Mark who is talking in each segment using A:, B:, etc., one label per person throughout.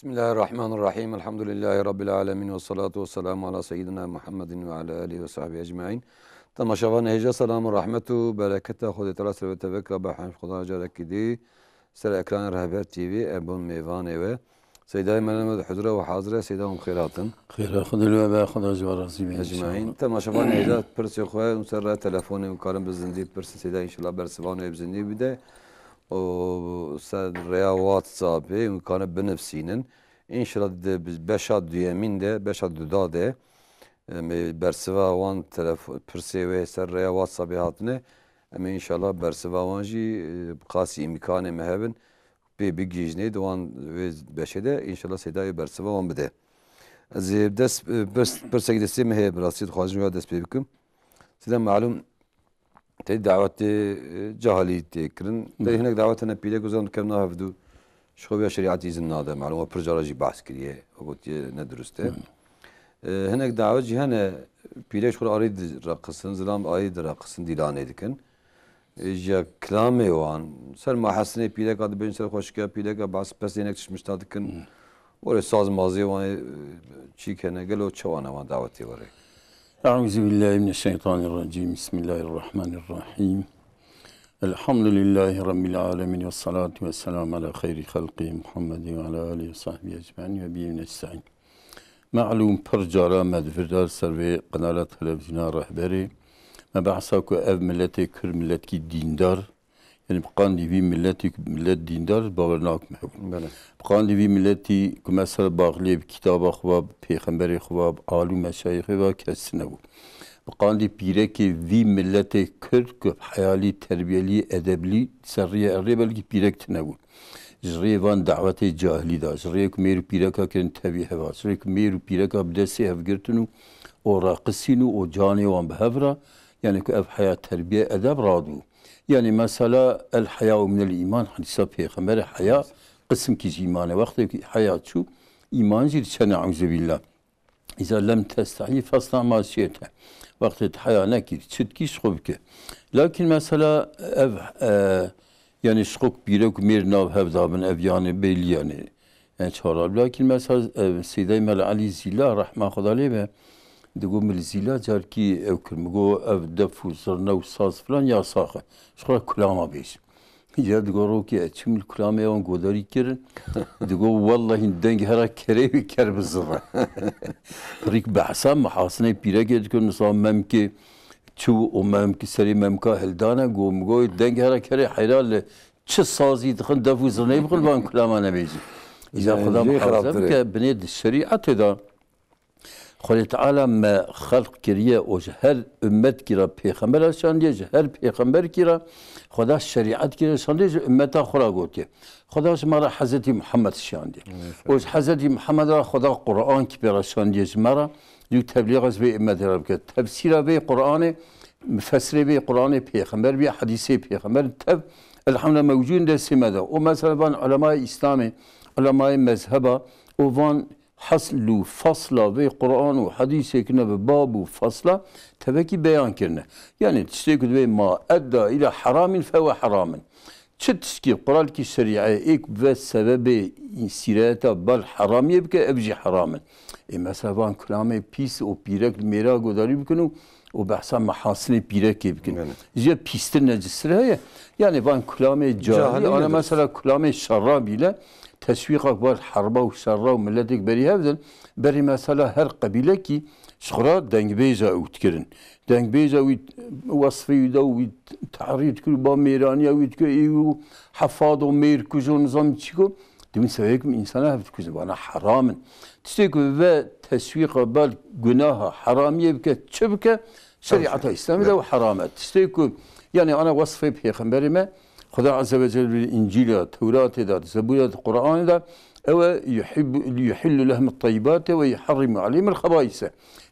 A: Bismillahirrahmanirrahim. Elhamdülillahi Rabbil alemin. Ve salatu ve selamu ala seyyidina Muhammedin ve ala alihi ve sahbihi ecma'in. Tamaşavan heyeca selamu rahmetu berekete Hudê Teala servete vekra bahim Xuda carekî dî ser ekranı Rehber TV ebun meyvanê ve Seyyida Mehmet huzure ve hazire Seyyidahum khairatın.
B: Khairat Xuda ve Xuda civarası
A: ecma'in. Tamaşavan heyeca pirsi xwe ser telefonu karim bizindi pirsi Seyyida inşallah bersivanu bizindi bir de o ser reya WhatsApp'ı kanı benefsinin İnşallah beşa düyemin de beşa düda de bersiva wan telefon pirse ve ser reya WhatsApp'ı hatine ama inşallah bersiva wan jî qasî imkanê me hebin pê bigîjnê wan wê beşê de inşallah sedayê bersiva wan bide. Ez dest pirsekî destê me heye bi rastî dixwazim wê dest pê bikim. Size malum te davetê cehalî tê kirin. Te hinek davetine pîlek guzan dikem nahevdû. شخويا شريعة إذن نادا معلومة برجالة جي بحث كريه وقلت ندرسته هناك دعوة جي هنا بيلاش خور أريد رقصن زلام أريد رقصن ديلانه دكن جا كلامي وان سر ما حسني بيلاك هذا بين سر خوشكا بيلاك بس بس هناك تشمش تادكن ولا ساز مازي وان شيء كنا قالوا شوانا وان دعوتي وري
B: أعوذ بالله من الشيطان الرجيم بسم الله الرحمن الرحيم الحمد لله رب العالمين والصلاة والسلام على خير خلقه محمد وعلى آله وصحبه أجمعين وبه نستعين. معلوم برجارة مدفردار سروي قناة تلفزيون رهبري ما بحثاكو اف ملتي كر ملتي ديندار يعني بقان دي في ملت ديندار باورناك مهو بقان دي في ملتي كمسر باغلي بكتاب أخواب بيخنبري أخواب عالو مشايخ وكسنو بقاندي بيركي في ملت كرد حيالي تربيلي ادبلي سريه الربلكي بيرك تنو جريفان دعوتي جاهلي دا جريك ميرو بيركا كن تبي هوا جريك ميرو بيركا بدسي هفقرتنو او راقصينو او جاني وان بهفرا يعني كأف حياة تربية ادب رادو يعني مثلا الحياة من الايمان حديثة بيخمر حياة قسم كي ايمان وقت حياة شو ايمان جير شنا عوذ بالله اذا لم تستحي فاصنع ما شئت وقت الحياة نكيد تشتكي شخوبك لكن مثلا يعني شخوك بيرك مير ناو هفدا من افيان بيل يعني شارب لكن مثلا سيدي مال علي زيلا رحمه خدا عليه دقو مال زيلا جار كي اوكر مقو اف دف وزرنا وصاص فلان يا صاخه شخوة كلاما بيش يا دقو روكي اتشم الكلامة يوان قداري كرن دقو والله دنگ هرا كريوي كرب الزرة ريك بحسام محاصنة بيرك يدكو نصام ممكي شو و ممكي سري ممكا هلدانا قو مقو دنگ هرا كري حيرال چه سازي دخن دفو زرنا يبخل بان كلاما نبيجي إذا خدا محاصم كبنيد الشريعة دا خالي تعالى ما خلق كريه وجهر أمت كرا بيخمر شاندية جهر بيخمر كرا خدا الشريعة كرا شاندية أمتا خلا قوتي خدا مرة حضرتي محمد شاندية وج حضرتي محمد را خدا قرآن كبيرا شاندية مرة يو تبليغ بي أمت ربك تفسير بي قرآن مفسر بي قرآن بيخمر بي حديثي بيخمر تب الحمد لله موجود ده سمدا ومثلا علماء إسلامي علماء مذهبا وفان حصل فصلة في قرآن وحديث كنا بباب وفصلة تبكي بيان كنا يعني تشتكي بي ما أدى إلى حرام فهو حرام تشتكي قرآن كي الشريعة إيك بس سبب سيرته بل حرام يبقى أبجي حراما إما سبان كلامي بيس أو بيرك الميراق وداري بكنو وبحسن محاصن بيرك يبكن جا بيستر نجسر هي يعني بان كلامي جاهلي أنا مثلا كلامي شرابي لا تسويق أكبر حربة وشرة وملتك بري هذا بري مثلا هر قبيلة كي شخرات دنگ بيجا وتكرن دنگ بيجا وصفي ودا وتعريض كل با ميرانيا ويتكو ايو حفاظ ومير كوجو نظام تشيكو دمين سويكم إنسانا هفت كوزو وانا حراما تستيكو و تسويق بال جناها حرامية بك تشبكة شريعة الإسلام ده وحرامات تستيكو يعني أنا وصفي بيخمبري ما خدا عز وجل بالإنجيل التوراة ده الزبور القرآن ده أو يحل لهم الطيبات ويحرم عليهم الخبائث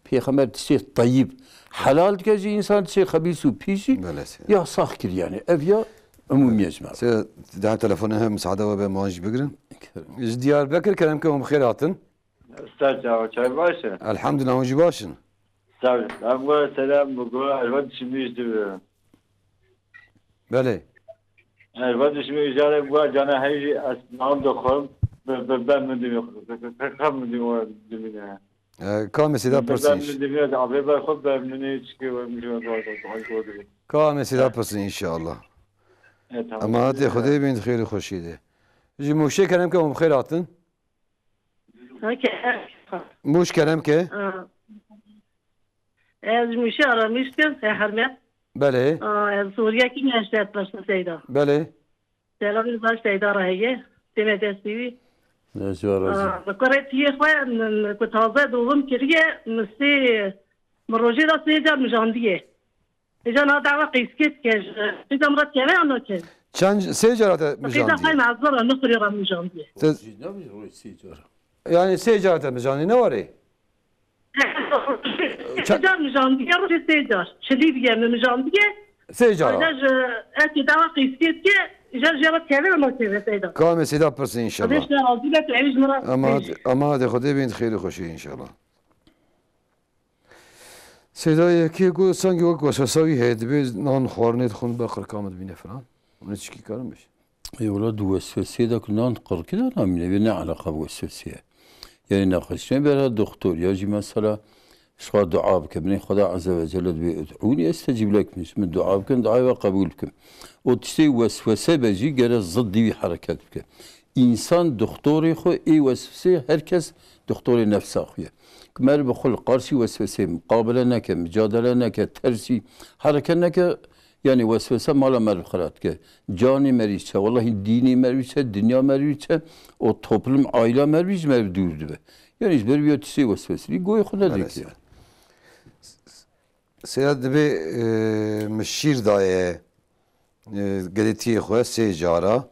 B: في خمر تشي طيب حلال كذي إنسان تشي خبيث وبيشي يا صاخر يعني أبيا عمومي يجمع
A: ده تلفونها مساعدة وبمواج بقرن ديار بكر كلامكم خيراتن
C: استاذ جاوب شاي باشا
A: الحمد لله وجي باشن
C: سلام أقول سلام بقول الوقت شميش دبر
A: بله
C: الوقت شميش جاري بقول جانا هيجي أسمعهم دخل Ben mi diyeyim? Kakam mı diyeyim o cümle?
A: Kame sida
C: Ben
A: pırsın.
C: mi diyeyim? Abi ben khud ben ne çıkıyor? Milyon dolar.
A: Kame sida pırsın inşallah. Ama hadi Xudê bin xêr û xweşî de. Ji mûşê kerem ke hûn bi xêr hatin. Mûş kerem ke.
D: Ez müşe aramıştım sehermet.
A: Belê.
D: Ez Suriye ki neştet başta Seyda.
A: Belê.
D: Selamı baş Seyda rahiye. Demet estivi.
B: Ne razı.
D: Bakaret yekwa ku taze doğum kiriye mesti proje da Seyda mjandiye. Ejana dava qisket ke. Seyda murat keve anlatın.
A: Çend sê carat e
D: Seyda
A: mijandî.
D: kayma azara nıkırıyorum mjandiye.
A: Yani sê carat e mijandî ne warê?
D: Seyda mjandiye roje Seyda. Çeliviye mjandiye.
A: Sê carat.
D: Ayrıca eti dava qisket ke. Ejana keve anlatın Seyda.
A: Kame sida pırsın inşallah.
D: Kardeşler aldılar ki eviz murat.
A: Ama hadi Xudê bin xêr û xweşî inşallah. Sêda yekê got sanki wek weswesa wî heye dibe nan xwarinê dixwin beqir kam dibîne filan. Hûn çi karin biş.
B: Evlad vesveseye de kunan kırkı da namine ve ne alaka vesveseye. Yani nakışne bera doktor ya mesela şuan dua bike beni Xuda azze ve celle bi ud'uni estecib lekum ismi dua bike dua ve kabul bike. O tişte vesvese beci gere zıddi bir hareket bike. İnsan doktori xo vesvese herkes doktori nefsa xuya. Mer bixul qarşi vesvese mukabele neke mücadele neke tersi hareket neke yani vesvese mala merhalat ke. Cani meriçe, vallahi dini meriçe, dünya meriçe, o toplum aile meriç mevdurdu be. Yani izber bir ötesi vesveseli goy Xuda dik ya.
A: Sêda dibe mişîr daye geletiyê xwe sê cara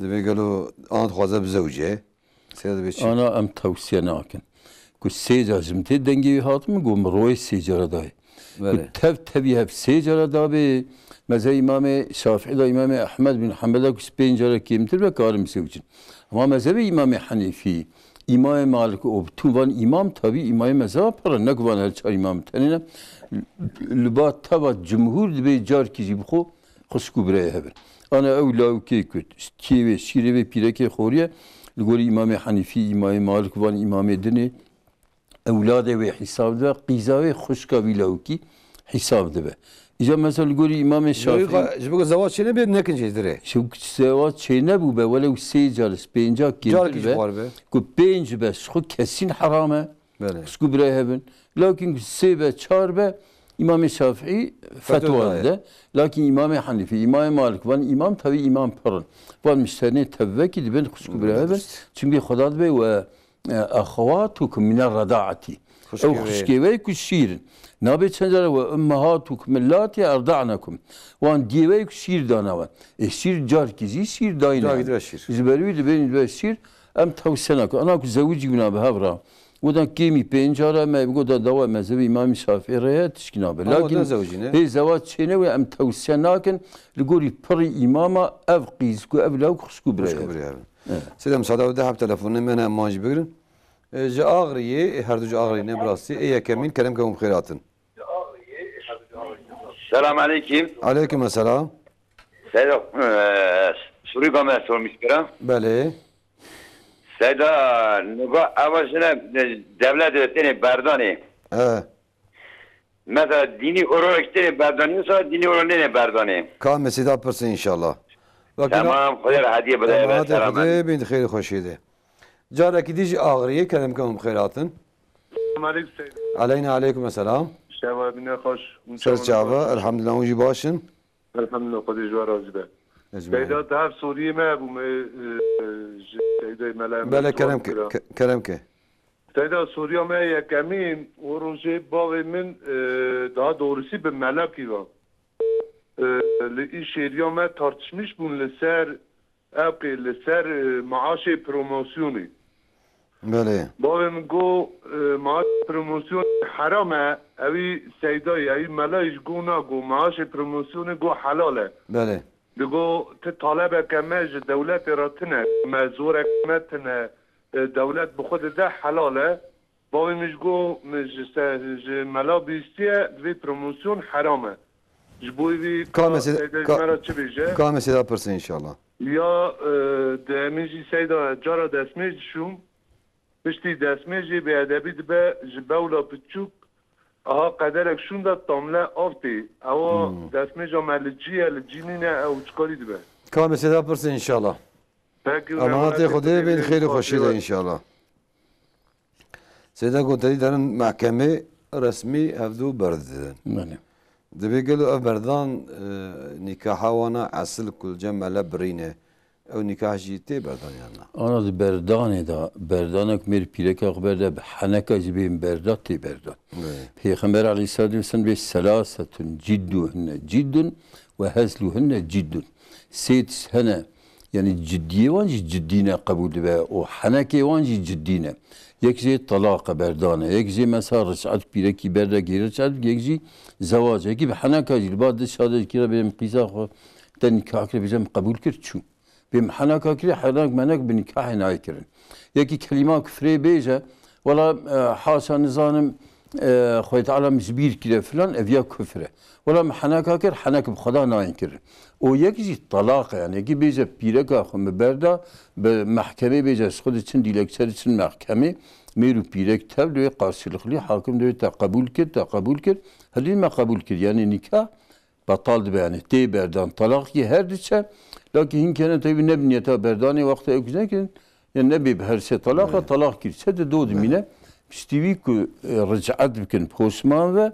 A: dibe gelo an dixwaze bi zewcê. Sêda dibe çi?
B: Ana em tavsiye nakin. Ku seca jimte dengi hat mı gom roy secara day. Ku tevi hep secara da be meze İmam-ı Şafii da İmam Ahmed bin Hanbel'e ku pencara kimtir ve karim sevcin. Ama mezhebi İmam Hanifi, İmam Malik o tuvan imam tabi İmam mezhep para ne kuvan her çar imam tenine lübat tava cumhur be car ki bu xusku bre hebben. Ana evla ki köt. Kive şire ve pireke xoriye Ligori İmam Hanifi, İmam Malik van İmam Edini evlade ve hesabda qiza ve xuşka bilawki hesabda be. İca mesela ligori İmam Şafii.
A: Ji bo zewac çê nebe nekin jê dirê.
B: Şu sevat şey ne bu be? Velev seycalis penca
A: Car
B: kimdir
A: ki
B: be?
A: var be.
B: Ku penc be şu kesin harame.
A: Belê.
B: Xusku bre hebben. Lakin se be çar be İmam Şafii fetva de. Lakin İmam Hanifi, İmam Malik van imam tabi imam parın. Van müşterine tevveki ben xusku bre hebben. Çünkü Xuda be ve ahwatukum min ar-radaati. Ev xuşkevey ku şirin. Nabi çencara ve ummahatukum allati erda'nakum. Wan divey ku şir dana van. Şir car kizi şir dayna.
A: Car gidve şir.
B: İzberi ben ve şir em tavsenak. Ana ku zevci bina be havra. Odan kemi pencara me goda dava mezhebi İmam Şafii raya tişkina be. Lakin hey zevat çene ve em tavsenakin ligori pari imama ev qiz ku ev law xusku bre.
A: Sêda müsaade de hep telefonê me ne manjî bigirin. Ji Agiriyê her du ji Agiriyê ne birastî ê yekemîn kerem ke hûn bi xêr hatin.
E: Selam aleyküm.
A: Aleyküm selam.
E: Seyda, Suri Gamer sormuş kira.
A: Belê.
E: Seyda, nuga avajına devlet öğretmeni berdani. Mesela dini olarak berdaniyorsa dini olarak ne berdani?
A: Kame sêda pırsın inşallah.
E: Tamam, Xuda hediye bede.
A: Selam aleyküm. Bin xêr xweşî de. Carekî dî ji Agiriyê kerem ke hûn bi xêr hatin.
C: Aleyküm Seyda.
A: Aleyna aleyküm selam.
C: Şeva bine hoş.
A: Ser çava elhamdülillah hûn jî başin.
C: Elhamdülillah Xuda jwar razı be. Seyda da hep Suriye me bu me Seyda melem.
A: Bele kerem ke.
C: Seyda Suriye me yekemin o roje bavê min daha doğrusu bir melekî var. Li işêriya me tartışmış bûn li ser li ser maaşê promosyonê.
A: Belê.
C: Bavê min got maaş promosyon heram e evî Seydayê evî mele ji got nagot maaşê promosyonê got helal e.
A: Belê.
C: Digot ti talebeke me ji dewletê re tune me zorek me tune dewlet bi xwe dide helal e. Bavê min ji got ji mela bîstiye divê promosyon heram e. Ji bo wî Seydayê me re çi bêje?
A: Kame sêda pırsın inşallah.
C: Ya deminci seyda cara desmej şum. Pişti desmejê beedebî dibe ji bewla biçûk aha qederek şûn da tamle avtê. Ewa desmeja me li cî ye li cînîne ew çikarî dibe.
A: Kamê seda pirsin inşallah.
C: Peki
A: Emanetê Xwedê bên xêr û xweşî de inşallah. Seda goterî derin mehkemê resmî hevdû berdidin.
B: بله
A: Divê gelo ev berdan nîkaha wana esil ku cemele birîne. Ew nîkah jî tê berdan yana.
B: أنا دي برداني دا بردانك مير بيركا خبردا بحنكا جبين بردات تي بردان في خمر عليه الصلاة والسلام بثلاثة جدهن جد وهزلهن جد سيت هنا يعني جدية وانجي جدينا قبول بها وحنكي وانجي جدينا يكزي طلاق بردانة يكزي مسار رجعت بيركي بردا غير رجعت يكزي زواج يكي بحنكا جل بعد الشهادة كيرا بهم قيسا تنكاح كيرا بجم قبول كرتشو بهم حنكا كيرا حنك منك بنكاح نايكرن يكي كلمة كفري بيجا ولا حاشا نظام خويت على مزبير كده فلان افيا كفره ولا حنكا كير حنك بخدا نايكرن o yekî talak yani yekî bêje pîreka xwe me berda bi mehkemê bêje ji xwe diçin dîlekser için mehkemê mêr û pîrek tev divê qarşılıklı hakim divê te qebûl kir helî me qebûl kir yani nikah betal dibe yani tê berdan talakî her diçe lakin hinkene tevî ne bi niyeta berdanê wexta ew nekirin yani nebê bi her se talaka talak kir se de do dimîne piştî ku ric'et bikin posman ve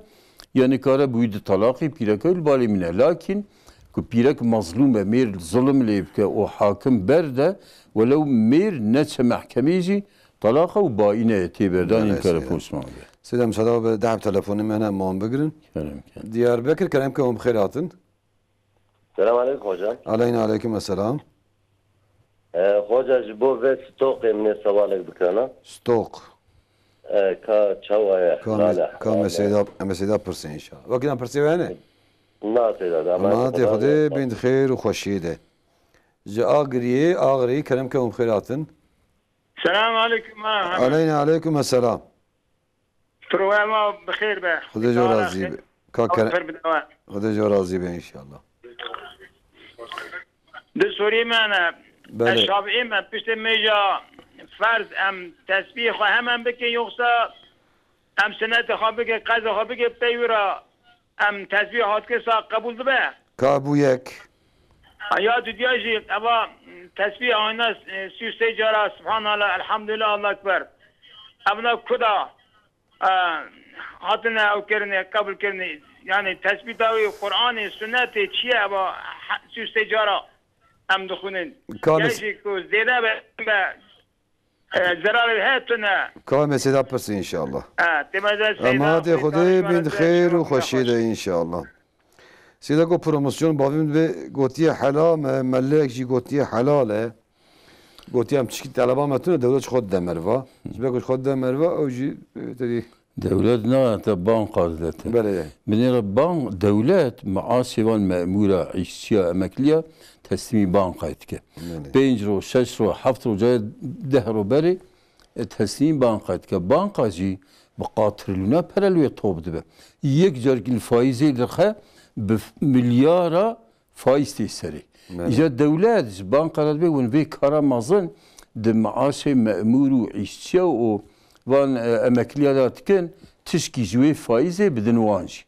B: yani kare bûyî di talakî pîreka li balê mîne lakin ku pîrek mazlûm e mêr zulm lê bike û hakim berde welew mêr neçe mehkemê jî talaka û baîne ye tê berdanên kare posman be.
A: Seda mesela be dehem telefonê me hene mam bigirin. Diyarbekir kerem ke hom xêr hatin.
F: Selam aleyküm hocam.
A: Aleyna aleyküm esselam.
F: Hoca ji bo ve stokê min ê sevalek bikana.
A: Stok.
F: Ka çawaya.
A: Em seda pirsin inşallah. Vakî pirsê we hene?
F: Nasıl da?
A: Emanetê Xwedê bên xêr û xweşî de. Ji Agiriyê Agirî kerem ke hom xêr hatin.
G: Selamun aleyküm.
A: Aleyna aleyküm esselam.
G: Provama bixêr be.
A: Xwedê jo razî be. Xwedê jo razî be inşallah.
G: Di Sûriyê me
A: Belê.
G: Şafiî me piştê mêja ferz em tesbîh xwe hemen bikin yoksa em sinetê xwe bikin qeza xwe bikin peywîra em tesbîh hatkesa qebûl dibe.
A: Ka bû yek.
G: Ya dünya jî eva tesbîh ayna sê cara Subhanallah elhamdülillah Allah ekber. Evna kuda hatine ew kirine qebûl kirine yani tesbîh dawî Kur'anê sünnetê çiye eva sê cara em dixwînin. Gelî ku zêde be zararê hatine.
A: Ka me seda pirsin inşallah.
G: Temelde
A: Emanetê Xwedê bên xêr û xweşî de inşallah. Sêda ku promosyon bavîn ve gotiye helal me mellek jî gotiye helal e. Gotiye em çikî teleba me tune dewlet ji xwe demerva. Ji ber ku ji xwe demerva ew jî tedî.
B: Devlet ne te banka devleti.
A: Belê.
B: Binêre bank devlet maaşê wan memûra îşçiya emekliya teslîmî bankayê dike. 5 ro 6 ro 7 ro cayê 10 ro berê teslîmî bankayê dike. Banka jî bi qatirilûna perel wê top dibe. Yek carkî faîzê dixe bi milyara faiz tê serê. İja devlet ji bankara dibe hûn vê kara mezin di maaşê memûr û îşçiya û van emekliya da dikin tişkî ji wê faîzê bidin wan jî.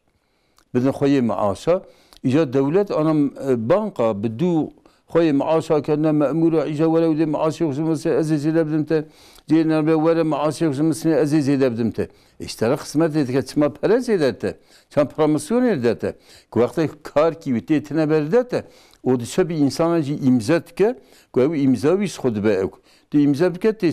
B: Bidin xweyê maaşa. İja devlet ana banka bi dû xweyê maaşa kendine memûra îja welew dê maaşê xwe ez ê zêde bidim te. Cêne be were maaşê xwe ez ê zêde bidim te. İştera xismetê dike çima pere zêde te. Çima promosyonê de te. Ku wextê karkî wî tê tune berde te. O dişe bir insana jî imza dike ku ew imza wî ji xwe dibe ew. Di imza bike tê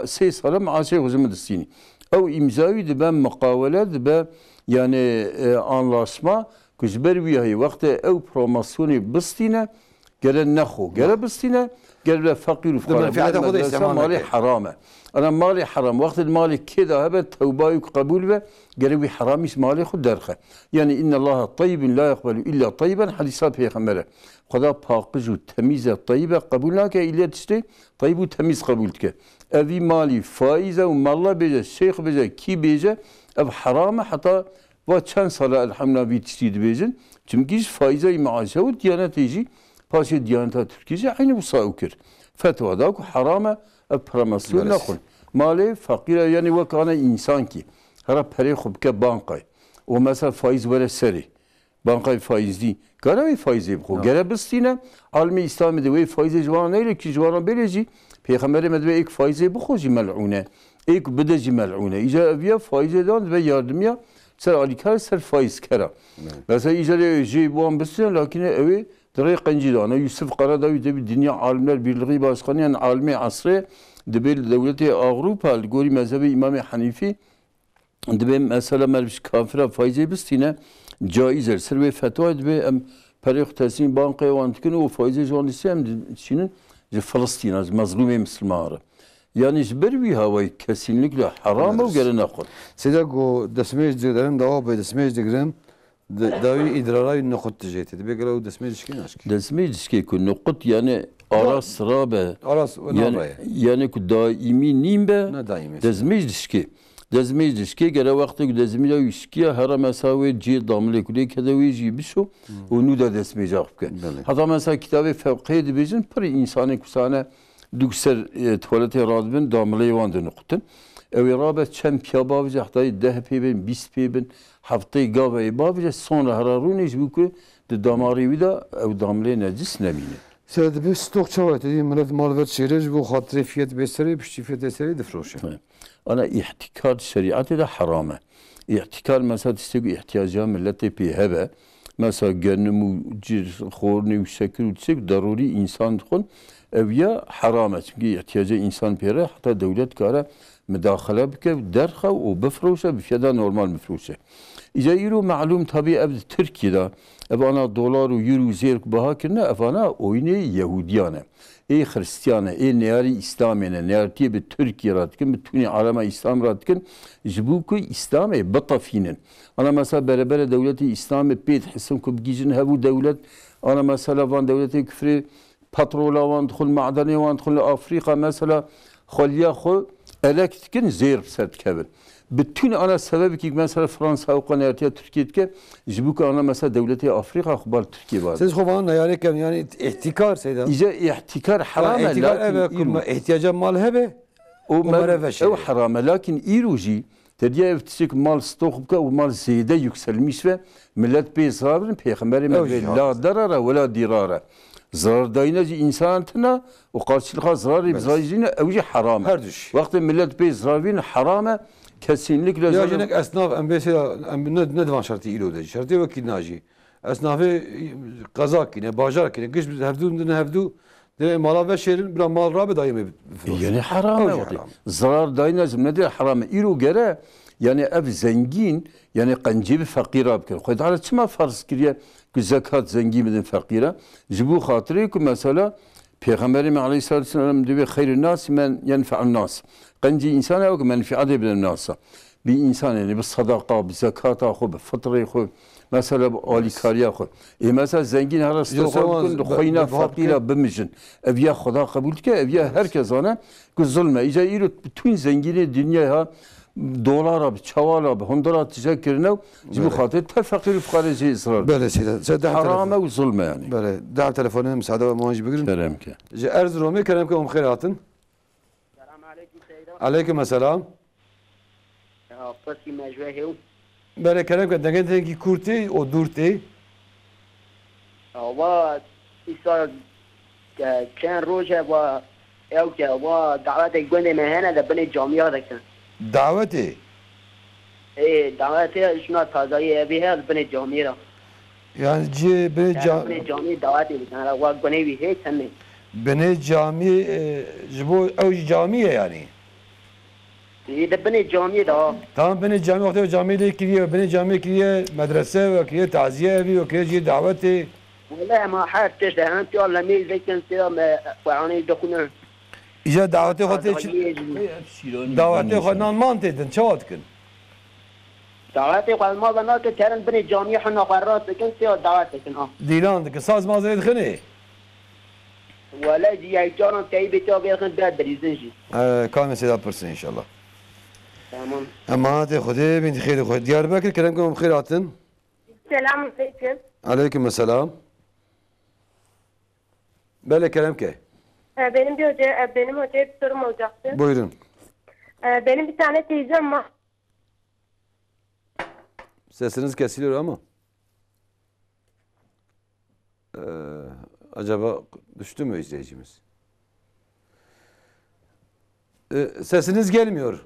B: sê sala maaşê xwe min distînî. Ew imzawî dibe muqawele dibe yani anlaşma ku ji ber wî heye wextê ew promosyonê bistîne gere nexo. Gere bistîne gere feqîr û fuqara malê heram e. Ana malê heram wextê malê kê da hebe tewbayî ku qebûl be gere wî heramî malê xwe derxe. Yani innallaha tayyibun la yeqbelu illa tayyiben hadîsa peyxembere. Xweda paqij û temîz e tayyib e qebûl nake îlê tiştê tayyib û temîz qebûl dike. Evî malî faiz e û malla bêje şeyx bêje kî bêje ev heram e heta va çend sala elhamdülillah vî tiştî dibêjin. Çimkî ji faîzeyê maaşe û diyanetê jî Paşa Diyaneta Türkiye aynı bu saukir. Fetvada ku harame promosyon
A: Evet.
B: nakun. Mali fakire yani vakana insan ki. Hara peri khubke bankay. O mesela faiz vere seri. Bankay faizli. Gara faizi bu. Gara bistine almi İslam'da ve faizi jwana neyle ki jwana beleci. Peygamber medve ilk faizi bu khoji mel'une. İlk bedeci mel'une. İca eviya faizi dan ve yardımya ser alikar ser faiz kara. Mesela icare jibuan bistine lakin evi دري قنجي أنا يوسف قراداوي دبي الدنيا عالمler Birliği Başkanı yani almi asrı debi devleti Avrupa gori mezhebi İmam Hanifi debi mesela merviş kafira faizi bistine caizer ser ve fetva debi em periyok teslim bankaya vantıkını o faizi journalisi hem Çin'in Filistin az mazlumi Müslümanları. Yani bir havayı kesinlikle haram o gelene kod.
A: Sida go desmej dilerim dava be desmej dilerim davi idrarayı nokut tijeti. Dibe gelo desmej işkin aşk.
B: Desmi ilişki ku nukut yani ara sıra be.
A: Aras
B: Yani, yani ku daimi nim be.
A: Ne daimi?
B: Desmi ilişki. Desmi ilişki gele vakti ku desmi ilişki her mesavi ci damle ku de kedevi ci bisu onu da desmi cevap ke. Hatta mesela kitabı fevkiye dibijin per insanı kusane dükser tuvalete radbin damle vandı nukutun. Evi rabet çem piyabavcı hatta dehpe bin bispe bin haftayı gavayı bavcı sonra hararuniş bu ku de damari vida ev damle necis nemine.
A: Sida dibe stok çavat dedi millet mal ver çerej bu hatire fiyat beseri pişti fiyat eseri difroşe.
B: Ana ihtikar şeriatı da harame. İhtikar mesela istegu ihtiyacı milleti pihebe. Mesela gönlümü cir khorni yüksek yüksek daruri insan tkun ev ya harame. Çünkü ihtiyacı insan pire hatta devlet kara müdahale bike derha o bifroşe bifiyada normal bifroşe. İca euro malum tabi ev Türkiye'de ev ana dolar و euro zerk baha kirne ev ana oyunu Yahudiyane. Ey Hristiyane, ey neyari İslamine, neyartiye bir Türkiye ratkin, bütünü aleme İslam ratkin, jibuku İslam'e batafinin. Ana mesela berebere devleti İslam'e peyt hisim kubgicin hevu devlet, ana mesela van devleti küfri patrola van tkul ma'dani van tkul Afrika mesela خالیا خو elektrikin zehir sert kevin. Bütün ana sebebi ki mesela Fransa o kadar ertiye Türkiye ki jibuka ana mesela devleti Afrika kubar Türkiye var.
A: Siz kovan neyareken yani ihtikar seyda.
B: İce ihtikar haram
A: ihtikar eve kurma ihtiyaca mal hebe.
B: O haram lakin iruji tediye evtisik mal stok o mal ziyade yükselmiş ve millet bir ısrarın peygamberi la darara ve la dirara. Zarar dayınacı insanına o karşılığa zarar bizaycine evci haram.
A: Her düş.
B: Vakti millet bir zararın harame kesinlikle
A: ya jenek esnaf mesela ne divan şartı ilo de şartı vekil naci. Esnafı kazak yine bajar yine kış biz hevdu de mala ve şehrin bir mal rabe dayımı.
B: Yani haram vakti. Zarar dayınacı nedir haram? İro gere yani ev zengin yani kancibi fakir abkir. Koyda çima farz kiriye ki zekat zengin midin fakire. Jibu hatırı ki mesela Peygamberimiz Aleyhisselatü Vesselam diyor hayır nas men yenfe'un nas. Kanci insana yok menfi'at bilen nasa. Bir insan yani bir sadaka, bir zekata, bir fıtrı, mesela alikariya. Mesela zengin her stasyon koyuna fakire bimijin. Evya Xuda kabul ki evya herkes ona ki zulme. İca irut bütün zengini dünyaya dolar çaval abi Honduras teşekkürine bu hatır te fakir fukaracı ısrar.
A: Böyle şeyler.
B: Haram ve zulme yani.
A: Böyle daha telefonu müsaade ve muhacı bigirin.
B: Kerem ki.
A: Erzurum'u kerem ki umkhairatın. Aleyküm selam. Böyle kerem ki degen ki kurti o durti.
H: و إسا كان روجه و أوكا و دعوات جوند مهنة ده بني جامعة ده كان.
A: Daveti.
H: إيه دعواتي شنو تازاي أبيها بني جامعة.
A: Yani
H: بني جامعة دعواتي كان و جوني بيه هيك سنة.
A: بني cami jibo ev camiye yani.
H: إيه ده بني جامعة ده.
A: Tamam beni cami vakti cami ile kiriye beni cami kiriye medrese ve kiriye taziye evi ve kiriye daveti.
H: والله ما حرتش ده أنت والله ميل ذيك أنت ما وعاني دخلنا.
A: İşte daveti vakti daveti vakti mant edin çavat kın.
H: دعواتي قال ما بنات ترن بني جامعة حنا قررت كنت يا دعواتك اه.
A: Dilan ki saz mazeret khine.
H: ولا جي جارن تاي بتوع خن ده دريزنجي.
A: Kamil seda pırsın inşallah.
H: تمام.
A: Ama de Xude bin xeyr Xude. Diyarbakır kerem ki umkhairatın.
I: Selamünaleyküm.
A: Aleyküm selam. Böyle Kerem Key.
I: Benim hocaya bir sorum olacaktı.
A: Buyurun.
I: Benim bir tane teyzem var.
A: Sesiniz kesiliyor ama. Acaba düştü mü izleyicimiz? Sesiniz gelmiyor.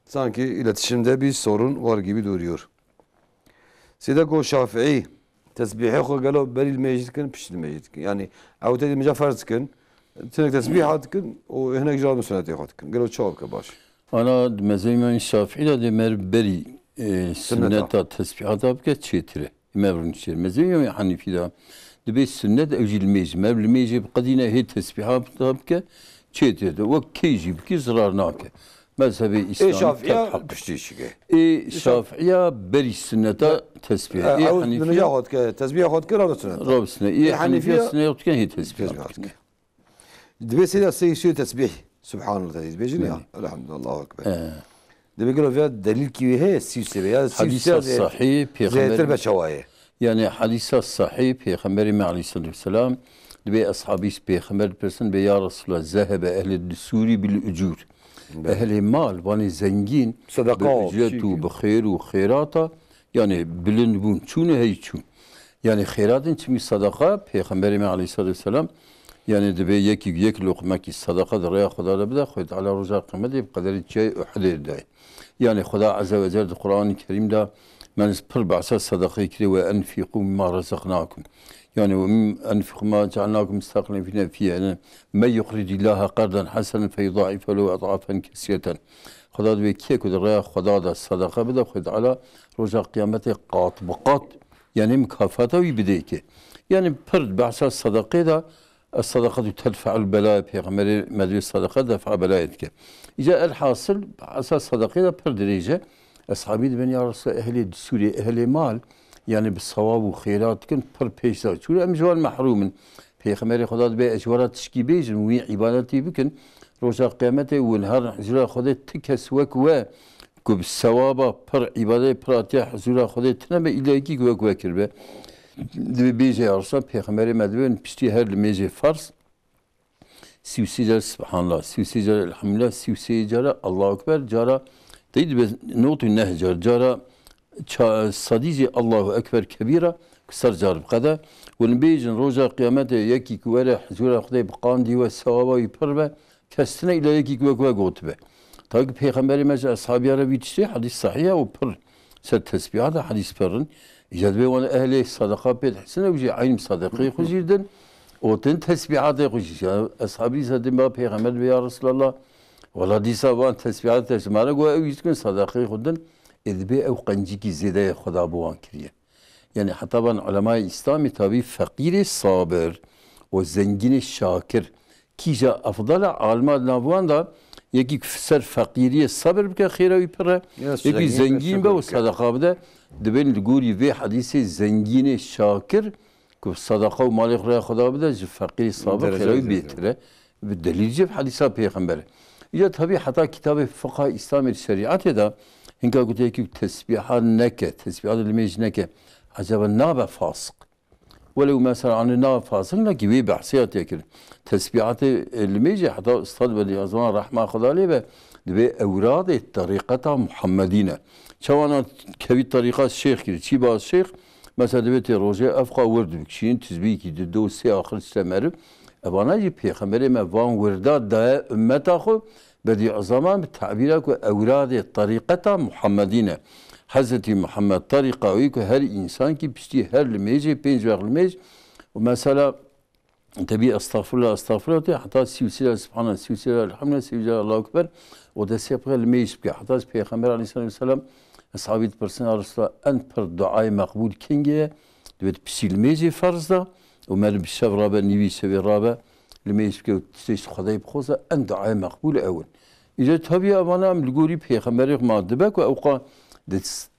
A: Sanki iletişimde bir sorun var gibi duruyor. Sideko Şafii tesbihi ko galo beril mecidkin piştil mecidkin. Yani avtedi mecafarzkin tinek tesbihatkin o hene icra sünneti hatkin. Galo çabuk ke baş.
B: Ana mezhebi Şafii de mer beri sünneta tesbihata bke çetire. Mevrun çir. Mezhebi Hanifi de de sünnet evcil mecid. Mevl mecid qadina he tesbihata bke çetire. Ve keyci bki zarar nake. Mezhebi İslam
A: Şafii'ye pişti şike.
B: Şafii'ye beri sünneta tesbih.
A: Hanifi'ye hot ke tesbih hot ke rav sünnet.
B: Rav sünnet. Hanifi'ye sünnet ke he tesbih.
A: Dve sida seyşi tesbih. Subhanallah tezbih. Bejin ya. Elhamdülillah. Allahu ekber. Dve gelo fiyat delil ki he siyse veya
B: hadis sahih
A: peygamber beşavaye.
B: Yani hadis sahih Peygamberimiz Aleyhisselam dve ashabi peygamber person be ya Resulullah zehebe ehli dusuri bil ucur. Ehli mal vani zengin
A: sadaka
B: ücretu bi khairu khairata yani bilin bun çunu heyçun. Yani khairatın çünkü sadaka Peygamberimiz Aleyhisselam yani dve yek lokma ki sadaka da raya Xuda da bida Xuda ala roza kıymeti bi kaderi çay uhde day. Yani Xuda azze ve celle Kur'an-ı Kerim'de men pır ba'sa sadaka kiri ve enfiqu mimma razaqnakum. Yani enfiqu ma cealnakum müstaklifine fiye. Yani men yukridillaha qardan hasanen fe yudaife lehu ad'afen kesiyeten. Xuda dve ki kudur raya Xuda da sadaka bida Xuda ala roza kıyameti qat baqat yani mükafata vi bide ki. Yani pır ba'sa sadaka da الصدقة تدفع البلاء Peygamber medvi sadaka defa bela etki. İşte elhasıl asas sadakayı da per derece ashabi ben ya Resulallah ehli Suriye ehli mal yani bir savabu khairatkin per peşsa. Çünkü emjval mahrumun Peygamber Xuda be ecvarat tşkibejin ve ibadeti bikin roja kıyamete ve her huzura Xuda tikesvek ve kub sevaba per ibadet per atya huzura Xuda tnebe ilaki ve kirbe. Beyce yarsa Peygamberi medven pişti her mece farz. Sivsicer subhanallah, sivsicer elhamdülillah, sivsicer Allahu ekber, cara deydi bez notu nehcar, cara sadici Allahu ekber kebira kısar carb kada. Ve beycin roja kıyamete yeki kuvere huzura Xuda bqandi ve sevaba yperbe kestine ile yeki kuvve gotbe. Tabi Peygamberi mece ashabiyara bitişti hadis sahih o pır. Set tesbihada hadis pırın. İcadbe ona ehli sadaka pedhsine uji aynı sadakayı kujirden oten tesbihatı kujir. Ashabi zaten ba Peygamber ve ya Resulallah valla disa van tesbihat tesmara go ev yiskin sadakayı kudden edbe ev qancı ki zede Xuda buvan kiriye. Yani hatta ben ulema-i İslami tabi fakir sabır o zengin şakir kija afdala alma navuan da yeki ser fakiriye sabır bke khira ypere yeki zengin be o sadaka be dibin liguri ve hadisi zengin şakir ku sadaka ve malik raya Xuda be de fakir sabır khira bitire ve delilce hadisa peygamber. Ya tabi hatta kitabı fıkha İslami şeriat da hinka guteki tesbihat neke tesbihat lemejneke acaba nabe fasık. ولو مثلا عن النار فاصلنا كبير بحثيات يكر تسبيحات الميجي حتى استاذ بدي أزمان رحمة خدا لي به أوراد الطريقة محمدينة شو أنا كبي طريقة الشيخ كده شي بعض الشيخ مثلا دبيت روجي أفقا ورد بكشين تسبيكي دو سي آخر استمر أبانا جي بيخمري ما فان وردات دا أمت أخو بدي أزمان بالتعبيرك أوراد الطريقة محمدينة Hazreti Muhammed tarikayı ki her insan ki pişti her limeci penc vermez. Mesela tabi estağfurullah hatta silsile subhanallah silsile elhamdülillah silsile Allahu ekber o da sepre limeci ki hatta Peygamber Aleyhisselam ashabı personel Resulullah en per duayı makbul kinge evet pişilmeci farzda Ömer bir şevrabe nivi şevrabe limeci ki tişt Xuda bxoza en duayı makbul evvel. İşte tabi bana amlguri Peygamber madbek ve avqa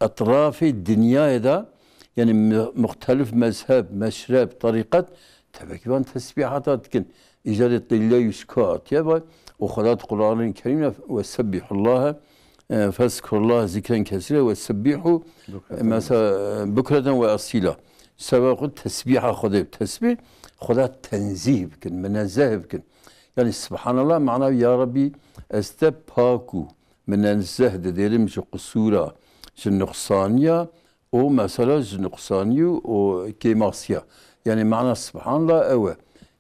B: أطراف الدنيا دا يعني مختلف مذهب مشرب طريقة تبكيان تسبيحات كن إجادة الله يشكات يا وخلات القرآن الكريم وسبح الله فاذكر الله ذكرا كثيرا وسبحوا مثلا بكرة وأصيلا سوا خود تسبیح خدا تسبیح خدا تنزیه بکن منزه بکن یعنی سبحان الله معناه یا ربی است پاکو منزه دیرم جو قصورا جو نقصانیا او مثلا جو نقصانیو او کیماسیا yani mana subhanallah eve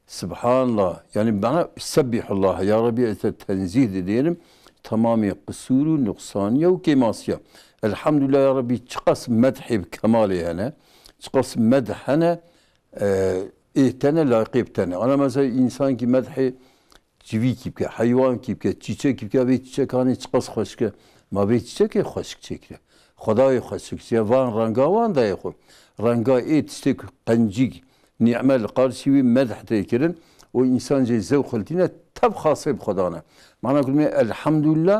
B: subhanallah yani bana sebbihullah ya Rabbi tenzih diyelim tamamı kusuru nuksaniye ve kemasya elhamdülillah ya Rabbi çıkas medhib kemali yani çıkas medhane ihtene layıkıptene ana mesela insan ki medhi civi gibi hayvan gibi çiçek gibi ve çiçek hani çıkas hoşke ma ve çiçek hoşk çekre Xudayı hoşk ya van rangavan da yok ranga et işte kancik نعمل قارسي مدح تكرن وإنسان جاي زوج خلتنا تب خاصة بخدانا معناه كلمة الحمد لله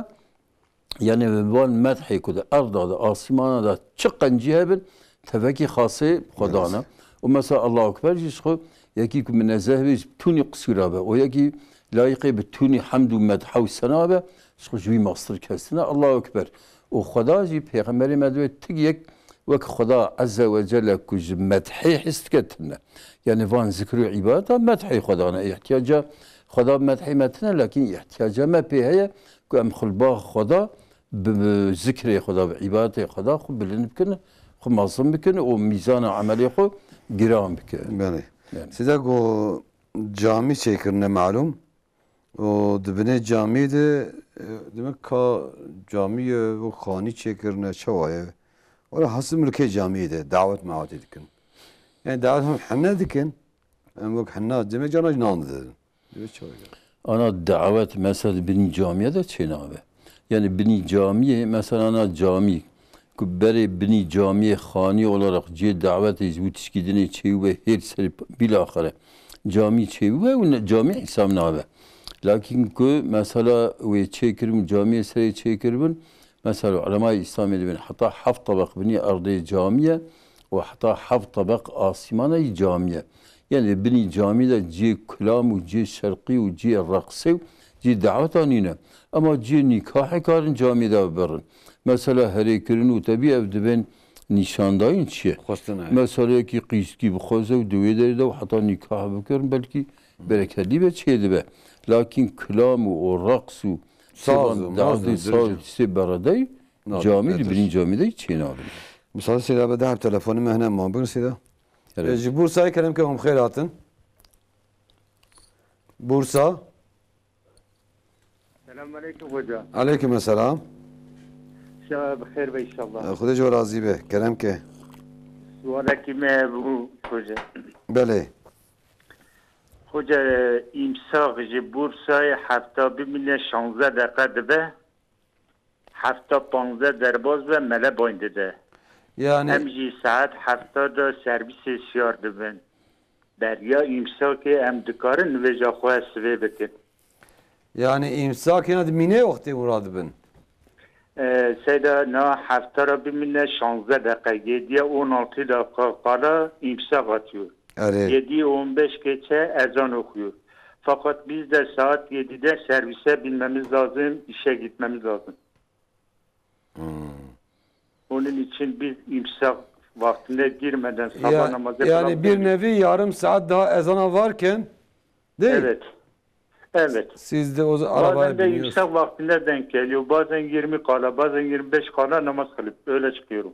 B: يعني بوان مدح كده أرض هذا آسمان هذا شقن جهبن تفكي خاصة بخدانا ومثلا الله أكبر جسخو يكي من الزهبج توني قصيرة به ويكي لايقي بتوني حمد ومدح وسنابه شخو جوي مصر كسنا الله أكبر وخدا جي بيغمبري مدوي تجيك وك خدا عز وجل كج مدحي حسكتنا يعني فان ذكر عبادة مدحي خدانا احتياجا خدا مدحي متنا لكن احتياجا ما بهي كم خلبا خدا بذكر خدا بعبادة خدا خو بلن بكن خو معظم بكن وميزان عملي خو جرام بكن
A: بله yani. Size o cami çekirine malum o dibine cami de demek ka camiye o khani çekirine çavaya ولا حسب ملكي جامعية دعوة معاتي دكن يعني دعوتهم حنا دكن أمك حنا جميع جانا جنان ذا
B: أنا الدعوات مثلا بني جامعة ده شنابه يعني بني جامعة مثلا أنا جامع كبري بني جامعة خاني olarak جي دعوات يزوج كدني شيء وهير سر بالآخرة جامع شيء وجامع حساب نابه لكن كو مثلا ويشكرم جامع سر يشكرون مثلا علماء الإسلام يقولون حتى حف طبق بني أرضي جامية وحتى حف طبق آسماني جامية يعني بني جامية جي كلام وجي شرقي وجي الرقصي وجي دعوة ثانية أما جي نكاح كارن جامية ده برن مثلا هريكرن وتبي أبدبن نشانداين شيء مثلا كي قيس كي بخوزه ودويدر ده وحتى نكاح بكرن بلكي بركة دي بتشيد به لكن كلام والرقص ساز سبردی جامعه بین جامعه چی نابی
A: مساعد سیدا به ده تلفن مهنم ما بگن سیدا بورسا کلم که هم خیر هاتن بورسا
J: سلام علیکم وجا
A: علیکم السلام
J: شب بخیر به انشالله
A: خدا جو راضی به کلم که
J: سوالا کی ما بگو وجا
A: بله
J: خوجا امساق جی بورسای هفته بمینه 16 دقیقه دبه هفته 15 درباز و مله باینده ده
A: yani
J: همجی ساعت هفته دا سرویس سیار دبن دریا امساق هم دکارن و جا خواه سوه بکن
A: yani imsak yani mine vakti murad bin
J: سیدا نا هفته را بمینه 16 دقیقه دیه 16 دقیقه قالا امساق atıyor 7-15 geçe ezan okuyor. Fakat biz de saat 7'de servise binmemiz lazım, işe gitmemiz lazım. Onun için biz imsak vaktine girmeden sabah namazı
A: yani bir nevi yarım saat daha ezana varken değil mi?
J: Evet. Evet.
A: Siz de o arabaya
J: bazen de
A: biniyorsunuz.
J: imsak vaktine denk geliyor. Bazen 20 kala, bazen 25 kala namaz kılıp öyle çıkıyorum.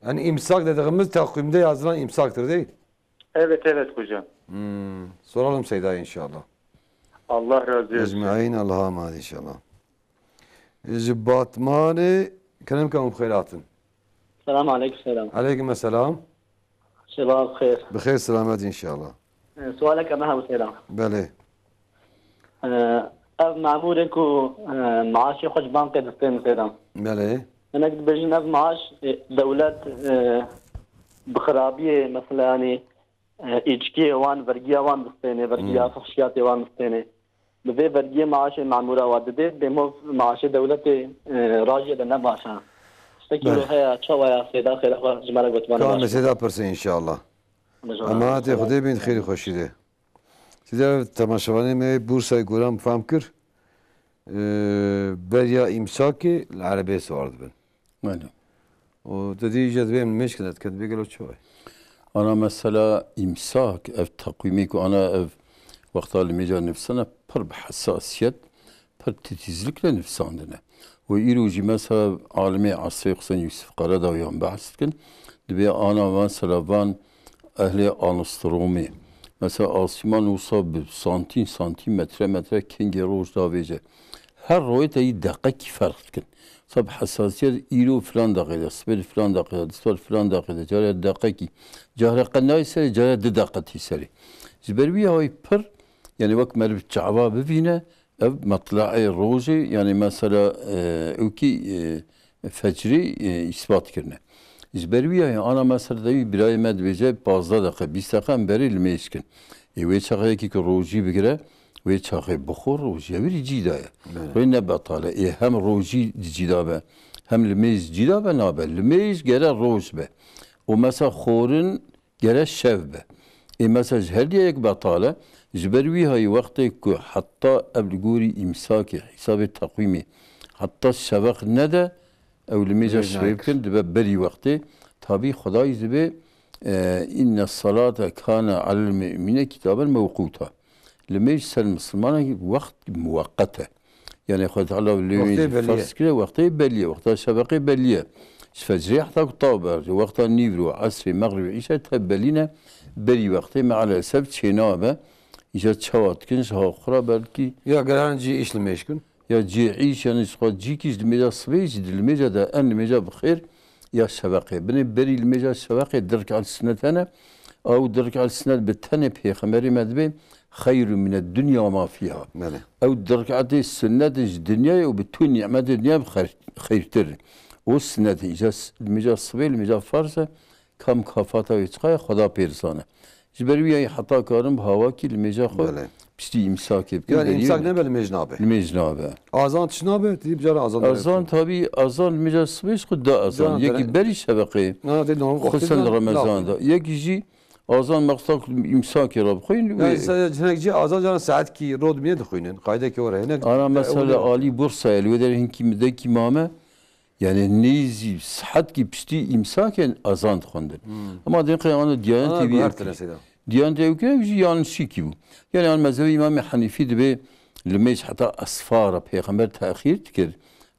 A: Yani imsak dediğimiz takvimde yazılan imsaktır değil?
J: Evet evet hocam.
A: Soralım Seyda inşallah.
J: Allah razı olsun.
A: Ecmaîn Allah'a emanet inşallah. Batmani kelimkem khairatın.
K: Selamun aleyküm selam.
A: Aleyküm selam.
K: Şebab khair.
A: Bخير selamet inşallah.
K: سؤالك أمها وسلام.
A: بله.
K: أب معمولك ومعاشي خوش بانك دستين سلام.
A: بله.
K: أنا قد بجين أب معاش دولات بخرابية مثلا يعني إيجكي وان فرقية وان دستيني فرقية فحشياتي وان دستيني. بذي فرقية معاشي معمولة واددت بمو معاشي دولتي راجية لنا معاشا. استكيلو هيا تشوى سيدا خير جمالك بتمنى.
A: كان مسيدا برسي إن شاء الله. اما تی خودی بین خیلی خوشیده. سیده تماشاوانی می بورسای گورم فهم کر بریا امساکی العربیه سوارد بین.
B: ماله.
A: و تدی جذبه من مشکلت کد بگلو چوی.
B: أنا مثلا إمساك أف تقويمك وأنا أف وقت اللي ميجا نفسنا بر بحساسية بر تتزلك لنفس عندنا ويروجي مثلا عالمي عصري خصوصا يوسف قرادة ويان بحث كن دبي أنا مثلا فان أهل أنسترومي مثلا آسمان وصاب سانتيمتر متر كينجي روج دافيجه her royta dakika fark kın. Sab hassasiyet ilo falan dakika, spel falan dakika, distor falan dakika, cahre dakika, cahre qanay seri, cahre de dakika tiseri. Zberbi hay per, yani vak merv çava bivine, ev matla'i roji, yani mesela öki fecri ispat kirne. Zberbi hay ana mesela da bir ay medvece bazda dakika, 20 dakika beri ilmeşkin. Ve çakaya ki roji bigre, ve çakı bukhur roji bir cidaya. Ve ne batale hem roji cidabe hem lemiz cidabe nabe lemiz gere roj be. O mesela khorun gere şevbe. Mesela hediye batale جبروي هاي وقتك حتى قبل جوري إمساكي حساب التقويمي حتى الشبق ندى أو لميجا شبيبكن دبا بري وقتي تابي خداي زبي إن الصلاة كان على المؤمنين كتابا موقوتا لميج المسلمان وقت مؤقتة يعني خد على فرس كده وقتي بليه وقت الشبقي بليه فجري حتى طابر وقت النيفرو عصري مغرب عشاء تبلينا بري وقتي مع الأسف شنابه İşte çavat şahra belki
A: ya garanci işle meşgul
B: ya ciiş yani cikiz meca sıvıcı dilmeca da en meca bxir ya şebeke beni beri ilmeca şebeke dirk al sünetene او dirk al sünet bitene peygamberi medbe خير من الدنيا وما فيها او dirk al sünnet dünya ve bütün nimet dünya خيرتر والسنت إجا المجا صبي المجا فرسه كم كافاتا يتقى خدا بيرسانه جبروي حتى كارم بهوا كي المجا خو بشتي امساك يبكي
A: يعني امساك نبل المجنابه
B: المجنابه
A: اذان تشنابه تجيب جرى
B: اذان تابي اذان المجا صبيش خد اذان يجي بري شبقي خصوصا رمضان ده يجي جي اذان مقصد امساك رب خوين
A: يعني جي اذان جرى ساعات كي رود ميه دخوينن قاعده كي ورا هناك
B: انا مثلا علي بورصه الودر هنكي مدكي مامه yani nezi sıhhat ki pişti imsaken azan tıkandır. Ama diyen kıyamada Diyanet TV Diyanet TV yanlış ki bu. Yani mezhebi İmam Hanifi de lemeş hatta asfara peygamber tahir tikir.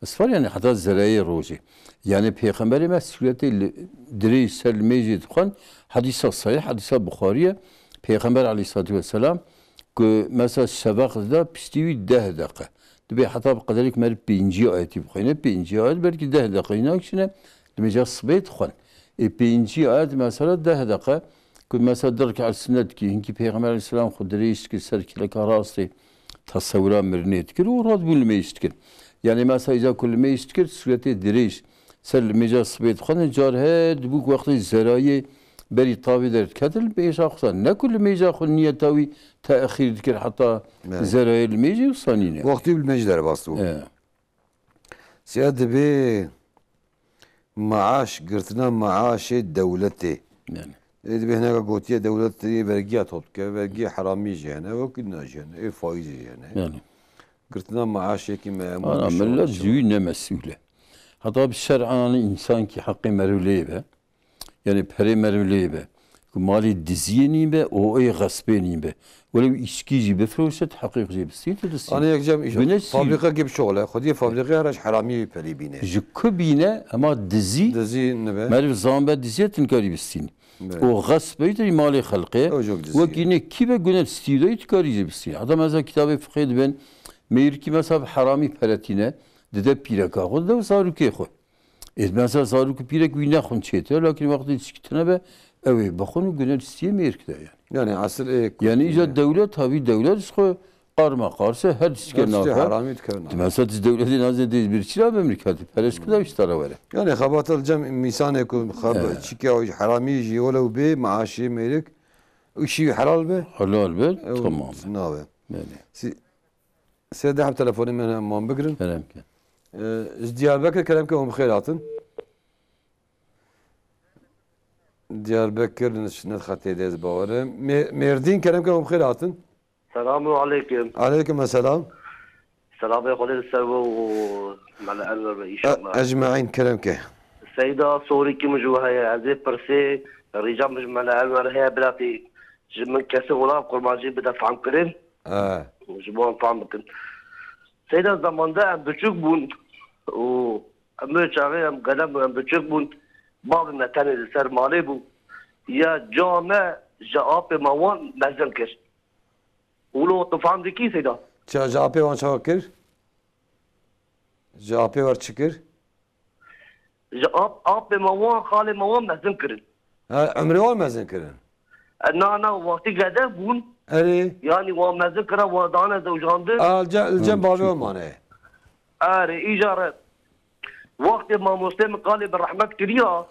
B: Asfar yani hatta zeraya roji. Yani peygamberi mesuliyeti direği selmeji tıkan hadisa sahih hadisa Bukhariye peygamber aleyhissalatu vesselam ki mesela şebakda pişti 10 dakika. دبي حتى بقدرك مال بينجي آياتي بخينا بينجي آيات بركي 10 دقيقة كشنا لما جا صبيت خن بينجي آيات مثلا 10 دقيقة كل مثلا درك على السنة كي هنكي بيغمبر الإسلام خدريش كي سركي لك راسي تصورا مرنيت كل وراد بول ما يشتكل يعني مثلا إذا كل ما يشتكل سورتي دريش سر لما جا صبيت خن جار هاد بوك وقت الزراية بري طابي درت كتل بيش أخصان لا كل ما يجا خل نية تاوي تأخير ذكر حتى زرايا الميجي وصانينه
A: وقتي بالمجدر باستو سيادة بي معاش قرتنا معاش دولتي يعني إذا بي هناك قوتية دولتي برقية توبك برقية حرامي جانا وكنا جانا إيه فايزي جانا يعني قرتنا معاش يكي ما
B: أنا ملا زوينة مسؤولة حتى بالشرع أنا إنسان كي حقي مروليه به يعني بري مروليه به مالي دزيني به او اي غصبيني به ولو اشكيجي بفروشت حقيق جيب السيت السيت
A: انا يكجم فابريكا جيب شغله خدي فابريكا راش حرامي بري بينه
B: جو بينه اما دزي
A: نبه
B: مالي زامبا دزي تنكاري بالسين او غصبي تري مالي خلقه وكينه كيف قلنا استيداي تكاري جيب السين هذا مثلا كتاب فقه بن ميركي مثلا حرامي بلاتينه دده بيركا خد ده صاروكي خو مثلا صاروكي بيرك وينا خون چيته لكن وقت تشكتنا به evet bakın günler isteyemiyor ki yani.
A: Yani asıl
B: yani icat devlet tabi devlet işte karma karşı her şey ne yapar? Mesela devletin azizliği bir çiğ memleketi. Perişkıda bir tara var.
A: Yani xabatal cem misan ekum xab çike o harami ji velo be maaşı melik işi halal be.
B: Halal be tamam.
A: Ne abi? Yani. Sede hem telefonu men mam bigrin.
B: Kelam ki.
A: Diyarbakır kelam ki hum khairatın. Diyarbakır nişnet xatı dez bağırı. Merdin kerem ki خير عطن.
F: Selamun aleyküm.
A: Aleyküm selam.
F: Selam ya خليل السلوى ومع الأنور إن شاء الله.
A: أجمعين كلام كه.
F: السيدة صوري كي مجوها يا عزيز برسي رجال مش من هي بلاتي من كسر ولا قرمانجي بدا فهم كرين جبان فهم بكن سيدا زمان ده بچوك بون و امه چاقه هم قدم هم بچوك بون باب متنه سر مالی بو یا جامع جواب موان مزن کش اولو تو فهم دی کی سیدا
A: چه جواب وان چه کر جواب ور چکر
F: جواب موان خال موان مزن کرن
A: عمری وان مزن کرن
F: نه وقتی قدم بون
A: اری
F: yani و مزن کرا و دانه زوجانده
A: الجنب بابي مانه
F: اری ایجاره وقت ما مسلم قال بالرحمة كريا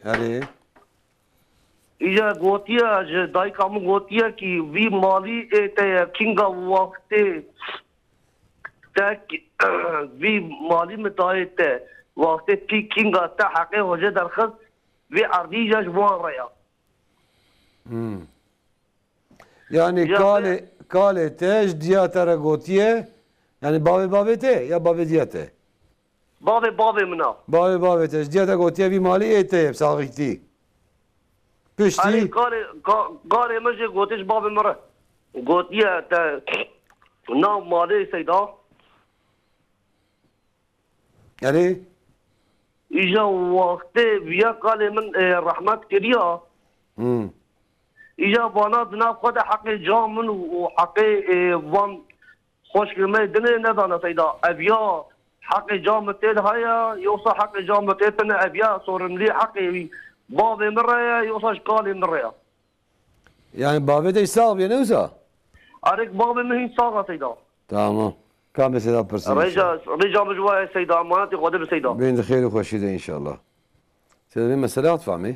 A: اری
F: ایجا گوتیا دای کام گوتیا کی وی مالی ته کینگا وقت تک وی مالی متایت وقت کی کینگا تا حقه وجه درخص وی عرضی جوان ریا
A: yani kale tej diyatara gotiye yani babe te ya babe diyate
F: babe mına
A: babe tej diyata gotiye bir mali ete sağıkti pişti
F: gare mece gotiş babe mara gotiye te na mali seyda
A: yani
F: İja vakti viya kale min rahmet kiriya İja bana dina koda hakkı camın و hakkı van hoş girmeyi dine ne dana seyda evya hakkı camı tel haya yoksa hakkı camı telpene evya sorumlu hakkı babı miraya yoksa şkali miraya
A: yani babı da isağ bir ne uza
F: arık babı mihin sağa seyda
A: tamam كم بسيدا برسن
F: رجع مجواه سيدا امانتي قدر سيدا
A: بين خير وخشيده ان شاء الله سيدا مسألة فهمي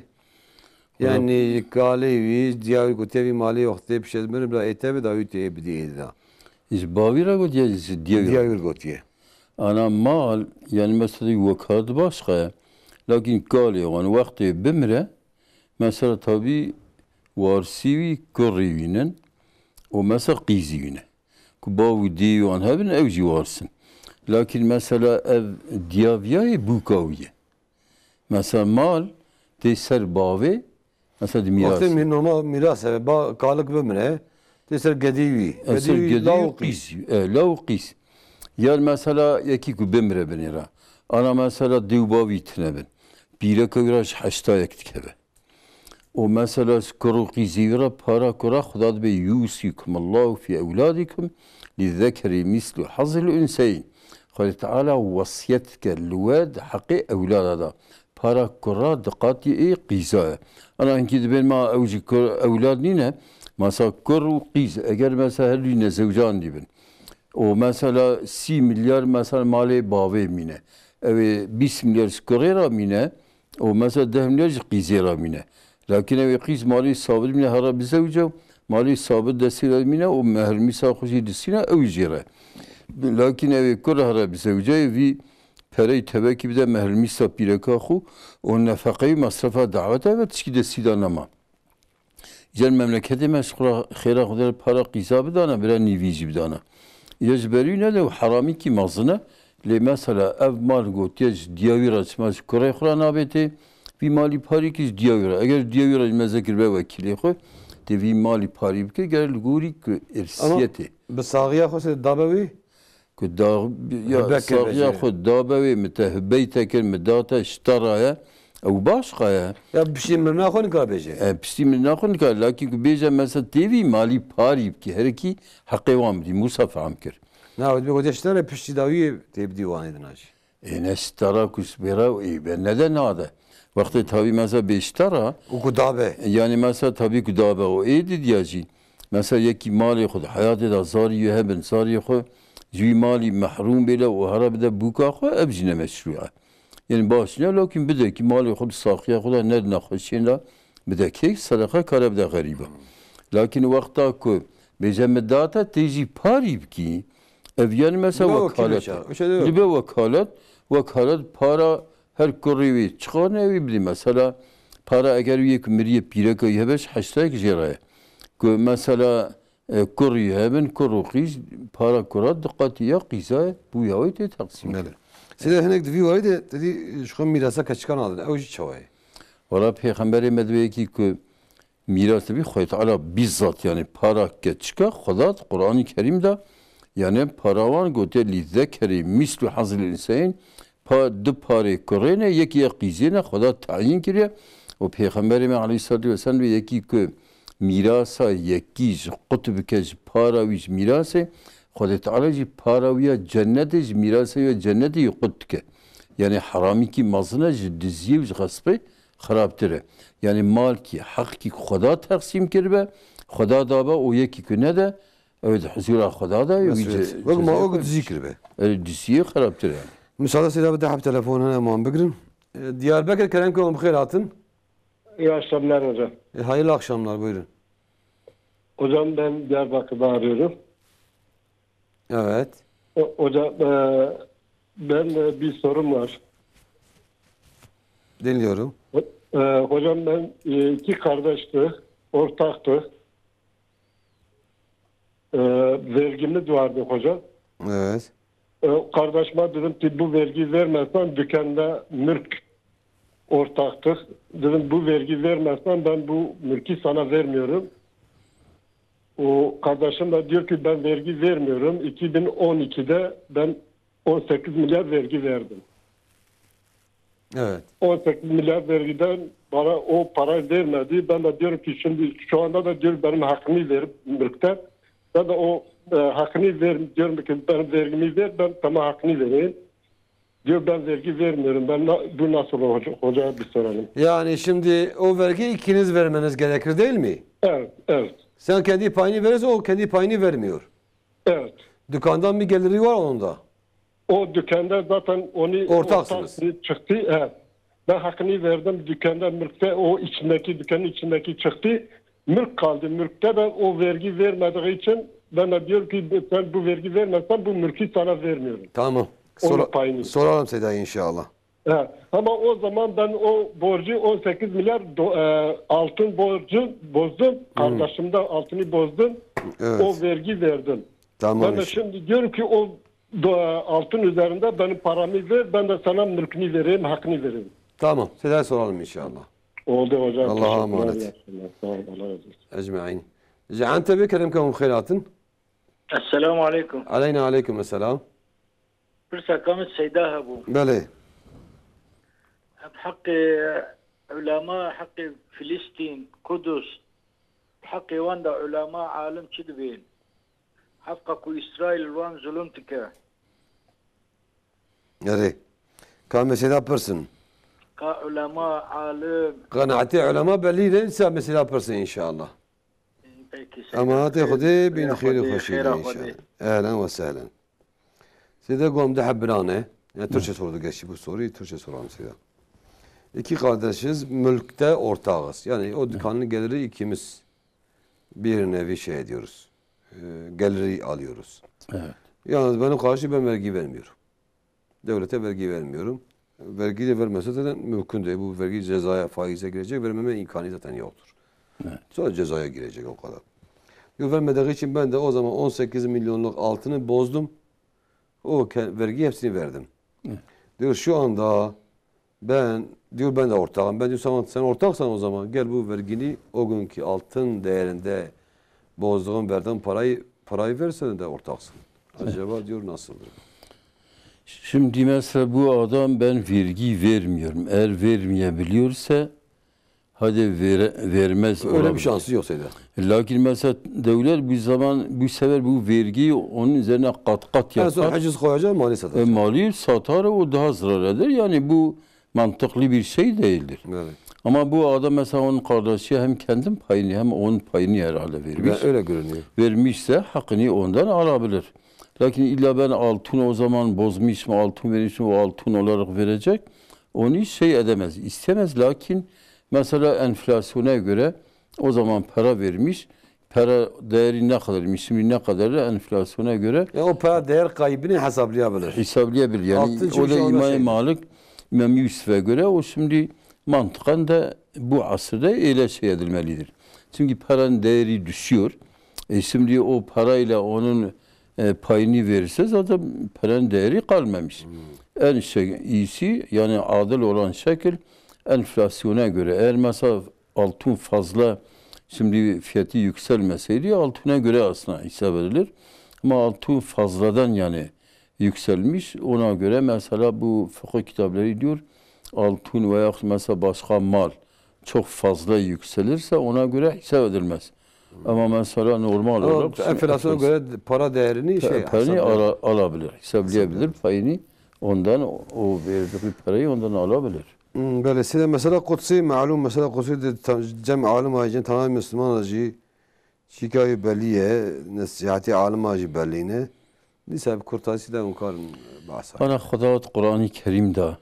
A: يعني قالي وي دياوي قتيبي مالي وقتي بشد من بلا ايتابي داوي تي بدينا
B: ايش باويرا قلت يا
A: دياوي قلتيه
B: انا مال يعني مثلا وكاد باشقه لكن قالي وان وقتي بمره مثلا تابي وارسيوي كوريوينن ومثلا قيزيوينن كباو ديوان هبن او جوارسن لكن مثلا ev ديافياي بوكاوية مثلا مال تسر باوي مثلا ميراث
A: وقت من normal miras kalık bömüne تسر قديوي
B: قيس لا قيس يا مثلا يكيكو بمره بنيرا انا مثلا ديوباوي تنبن بيرك وراش حشتا يكتكبه ومثلا كروقي زيرا بارا كرا خداد بي يوصيكم الله في أولادكم للذكر مثل حظ الأنثيين قال تعالى وصيتك الواد حقي أولاد هذا بارا كرا دقاتي إيه قيزاء أنا أنكي دبين ما أوجي أولاد نينا مثلا كرو قيز أجر مثلا هلونا زوجان دبن ومثلا 6 milyar مثلا مالي باوي مينا أو 20 milyar سكريرا مينا ومثلا 10 milyar قيزيرا مينا لكن يقيس مالي صابر من هرب زوجه مالي صابر دسيرة منه ومهر مسا خوشي دسينا أو جيرة لكن كل هرب زوجه في فري تبكي بده مهر مسا بيركا خو والنفقة مصرفها دعوته وتشكي دسيدا نما جل مملكة مشغولة خيرا خدر para قيسا بدانا بلا نيفيجي بدانا يجبرينا لو حرامي كي مازنا لمثلا اف مال قوتيج دياوي رسماش كوري خلا نابته bir mali pari ki diyor. Eğer diyor mezekir ve vekili koy, de bir mali pari ki gel guri ki irsiyeti.
A: Ama sağıya koysa dabevi?
B: Ki da ya sağıya koy dabevi mütehbeyteker müdata iştaraya او başka ya.
A: Ya bir şey mi nakon kabece?
B: Bir şey mi nakon ka lakin beje mesela devi mali pari ki her ki hakkı var di musaf amkir.
A: Ne var bir kodeşler pişti davi tebdi var edin acı.
B: Ne stara kusbera ben neden nada? Vakti tabi mesela beştara
A: ukudabe
B: yani mesela tabi kudabe o eydi diyeceğin mesela yeki mali khud hayatı da zariye hebben zariye khud jui mali mahrum bile o harabda buka khud ebjine meşru'a yani başına lakin bedeki mali khud saqiya khud ne nakhoşina bedeki sadaka karabda gariba lakin vakta ko bejemeddata teji parib ki ev yani mesela vekalet para her kuruvi çıkan evi bili mesela para eğer bir miriye pireka yebeş haşta ekjiraya. Mesela kuruyu hemen kuruqiz para kurat dikkatiye qisa bu yağı te taksim.
A: Size henek devi var idi dedi şu mirasa kaçkan aldın. Evci çavay.
B: Valla Peygamberi medveye ki mirası bir Khoy Teala bizzat yani para geçka Khoda Kur'an-ı Kerim'de yani paravan gote li zekeri mislu hazil insan pa du pare korene yeki yakizine Khoda tayin kiriye o Peygamberi aleyhissalatu vesselam yeki ki mirasa yekiz kutubu kez paraviz mirası Khoda Teala ji paraviya cennete ji mirası ve cennete yukutke yani harami ki mazına ji diziye ji gaspe خرابتره یعنی مال کی حق کی خدا تقسیم کرده خدا دابا او یکی کنه ده evet huzura خدا da
A: ve ma o zikir be
B: disiye خرابتره yani.
A: Müsaade size bir daha bir telefon hemen bugün. Diyarbakır Keremköy bخير atın.
L: İyi akşamlar hocam.
A: Hayırlı akşamlar buyurun.
L: Hocam ben Diyarbakır'da arıyorum.
A: Evet.
L: Hocam ben bir sorum var.
A: Dinliyorum.
L: Hocam ben iki kardeşti, ortaktı. Vergimiz vardı hocam.
A: Evet.
L: Kardeşime dedim ki bu vergi vermezsen dükkanda mülk ortaktık. Dedim bu vergi vermezsen ben bu mülkü sana vermiyorum. O kardeşim de diyor ki ben vergi vermiyorum. 2012'de ben 18 milyar vergi verdim.
A: Evet.
L: 18 milyar vergiden bana o para vermedi. Ben de diyorum ki şimdi şu anda da diyor benim hakkımı verip mülkten. Ben de o hakkını ver diyorum ki benim vergimi ver ben tamam hakkını vereyim. Diyor ben vergi vermiyorum. Ben bu nasıl olur hocaya bir soralım.
A: Yani şimdi o vergi ikiniz vermeniz gerekir değil mi?
L: Evet, evet.
A: Sen kendi payını verirse o kendi payını vermiyor.
L: Evet.
A: Dükkandan bir geliri var onun da.
L: O dükkanda zaten onu
A: ortaksınız.
L: Çıktı. Evet. Ben hakkını verdim dükkanda mülkte o içindeki dükkanın içindeki çıktı. Mülk kaldı. Mülkte de o vergi vermediği için ben de diyorum ki sen bu vergi vermezsen bu mülkü sana vermiyorum.
A: Tamam. Soralım Seda inşallah.
L: Evet. Ama o zaman ben o borcu 18 milyar altın borcu bozdum. Kardeşimden altını bozdum.
A: Evet.
L: O vergi verdim.
A: Tamam.
L: Ben de şimdi diyorum ki o altın üzerinde benim paramı ver. Ben de sana mülkünü vereyim, hakkını vereyim.
A: Tamam. Seda soralım inşallah.
L: Oldu hocam.
A: Allah'a emanet. Ecmaîn. Cihan tabi Keremköy bخير atın.
M: Esselamu aleyküm.
A: Aleyna aleyküm esselam.
M: Bir sakamız seydaha bu.
A: Bele.
M: Hakkı ulema, hakkı Filistin, Kudüs, hakkı vanda ulema alim çidbin. Hakkı ku İsrail van zulüm tike.
A: Yeri. Kan mesela pırsın.
M: Ka ulema alim.
A: Kanaati ulema belli değil sen mesela pırsın inşallah.
M: Peki.
A: Ama خدي بين خير وخشية إن شاء الله. أهلا وسهلا. Sida gom da habrane. Yani Türkçe sordu geçti bu soruyu Türkçe soralım Sida. İki kardeşiz mülkte ortağız. Yani o dükkanın geliri ikimiz bir nevi şey ediyoruz. Geliri alıyoruz.
B: Evet.
A: Yalnız benim karşı ben vergi vermiyorum. Devlete vergi vermiyorum. Vergi de vermezse zaten mümkün değil. Bu vergi cezaya, faize girecek. Vermeme imkanı zaten yoktur.
B: Evet.
A: Sonra cezaya girecek o kadar. Vermediği için ben de o zaman 18 milyonluk altını bozdum. O vergi hepsini verdim.
B: Evet.
A: Diyor şu anda ben de ortağım. Ben diyor sen ortaksan o zaman gel bu vergini o günkü altın değerinde bozduğun verdiğin parayı versen de ortaksın. Acaba evet. Diyor nasıldır?
B: Şimdi mesela bu adam ben vergi vermiyorum. Eğer vermeyebiliyorsa hadi vermez.
A: Öyle olabilir. Bir şansı yok Seyda.
B: Lakin mesela devlet bu sefer bu vergiyi onun üzerine kat yapar.
A: Yani sonra haciz koyacak mali satar.
B: Mali satar o daha zarar eder. Yani bu mantıklı bir şey değildir.
A: Evet.
B: Ama bu adam mesela onun kardeşi hem kendi payını hem onun payını herhalde vermiş.
A: Ben öyle görünüyor.
B: Vermişse hakkını ondan alabilir. Lakin illa ben altın o zaman bozmuşum, altın vermişim, o altın olarak verecek. Onu şey edemez, istemez. Lakin mesela enflasyona göre o zaman para vermiş. Para değeri ne kadarmış, şimdi ne kadar enflasyona göre.
A: Yani o para değer kaybını hesaplayabilir.
B: Hesaplayabilir. Yani o da İmam-ı Malik, İmam Yusuf'a göre o şimdi mantıken de bu asırda öyle şey edilmelidir. Çünkü paranın değeri düşüyor. Şimdi o parayla onun payını verirse zaten paranın değeri kalmamış. En iyisi yani adil olan şekil enflasyona göre eğer mesela altın fazla şimdi fiyatı yükselmeseydi altına göre aslında hesap edilir. Ama altın fazladan yani yükselmiş. Ona göre mesela bu fıkıh kitapları diyor altın veya mesela başka mal çok fazla yükselirse ona göre hesap edilmez. Ama mesela normal olarak
A: enflasyona göre para değerini
B: payını alabilir, hesaplayabilir payını. Ondan o verdiği parayı ondan alabilir.
A: Böylesine mesela Kutsi malum mesela Kutsi de cem alim acın tamam Müslüman acı şikayı belliye nasihati alim acı belline nisa kurtasi da unkarın bahsa.
B: Ana Xudavat Kur'an-ı Kerim'de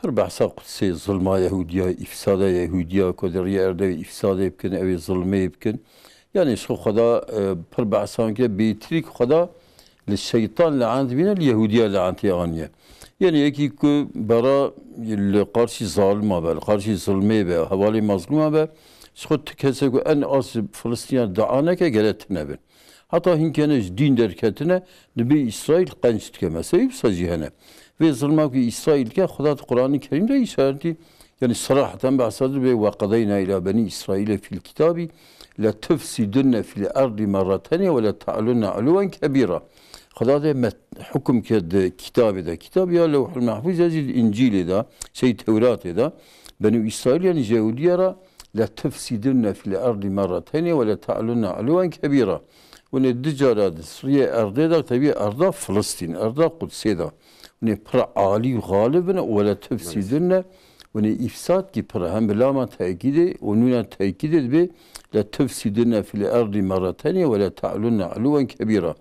B: per bahsa Kutsi zulma Yahudiya, ifsada Yahudiya, koderiye erde ifsada yapkin, evi zulme yapkin. Yani şu Xuda per bahsa ki beytrik Xuda للشيطان لعنت بنا اليهودية لعنت يغنية يعني يكي كو برا قارشي ظالمة بقى قارشي ظلمة بقى حوالي مظلومة بقى شخص تكسكو أن أصب فلسطين دعانا كجلتنا بن حتى هن كانش دين دركتنا نبي إسرائيل قنشت كما سيب سجيهنا في ظلمة في إسرائيل كخدا القرآن الكريم ده إشارتي يعني صراحة بعصر وقضينا إلى بني إسرائيل في الكتاب لا تفسدن في الأرض مرتين ولا تعلن علوا كبيرا خدا ده حكم كد كتاب ده كتاب يا لوح المحفوظ هذه الإنجيل ده شيء توراة ده بنو إسرائيل يعني جاوديرا لا تفسدن في الأرض مرتين ولا تعلن علوا كبيرا وندجارا سوريا أرض ده تبي أرض فلسطين أرض قدس ده ونبرع عالي غالبا ولا تفسدن وني إفساد كي برهم بلا ما تأكيد ونونا تأكيد به لا تفسدن في الأرض مرتين ولا تعلن علوا كبيرا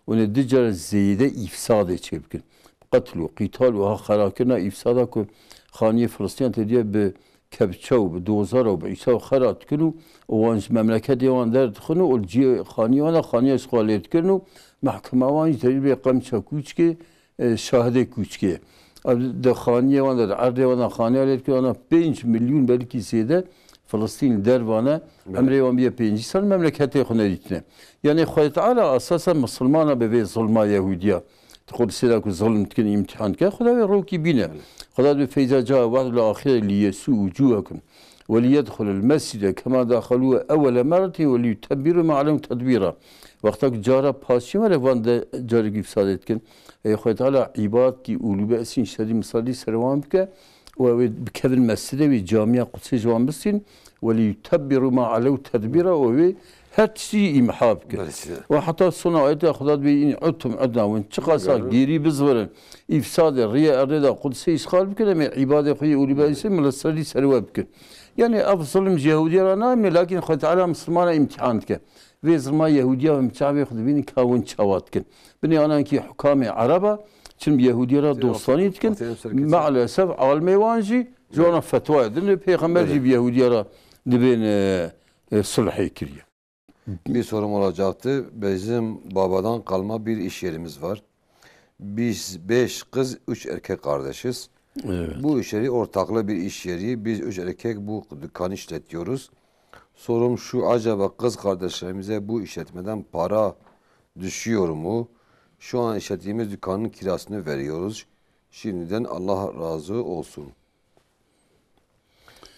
B: وندجر زيادة إفساد يمكن قتل وقتال وخراكنا إفسادك خانية فلسطين تدي بكبتشو بدوزار وبعيسى وخرات كنو وانج مملكة يوان دار تخنو والجي خانية وانا خانية سخاليت كنو محكمة وانج تجربة قمشة كوچكي شاهده كوچكي ده خانیه و ده عرضه و ده خانیه لید که آنها 5 میلیون بلکی سیده فلسطین دربانه امری و میه 5 سال مملکتی خونه دیتنه یعنی خدا تعالی اساسا مسلمانه به ظلم یهودیا تقول سیدا که ظلم تکن امتحان که خدا به روکی بینه خدا به فیضا جا وقت الاخر لیسو وجوهکم وليدخل المسجد كما دخلوا اول مره وليتبروا ما عليهم تدبيرا وقتا جارا پاسچی مره وان ده جاری افساد etkin خدا تعالی عباد کی اولوبه اسین شدی مصلی سروان بکه و بکدن مسجد و جامعه قدسی جوان بسین وليتبروا ما عليهم تدبيرا و her şeyi imha bike. Ve hatta sonra ayette Xuda be in utum adna ve çıkasa geri biz varın. İfsad riya arada kudsi işgal bike mi ibade koyu ulibe isim mülsali serve bike. Yani afzalım Yahudiya ne lakin Xuda Teala Müslümana imtihan ke. Ve zırma Yahudiya ve imtihan Xuda beni kavun çavat ke. Beni anan ki hukame Araba çünkü Yahudiya dostani etkin. Maalesef almevanji jona fetva edin. Peygamberci Yahudiya dibin sulh kiriye.
A: Bir sorum olacaktı. Bizim babadan kalma bir iş yerimiz var. Biz 5 kız 3 erkek kardeşiz. Evet. Bu iş yeri ortaklı bir iş yeri. Biz 3 erkek bu dükkanı işletiyoruz. Sorum şu, acaba kız kardeşlerimize bu işletmeden para düşüyor mu? Şu an işlettiğimiz dükkanın kirasını veriyoruz. Şimdiden Allah razı olsun.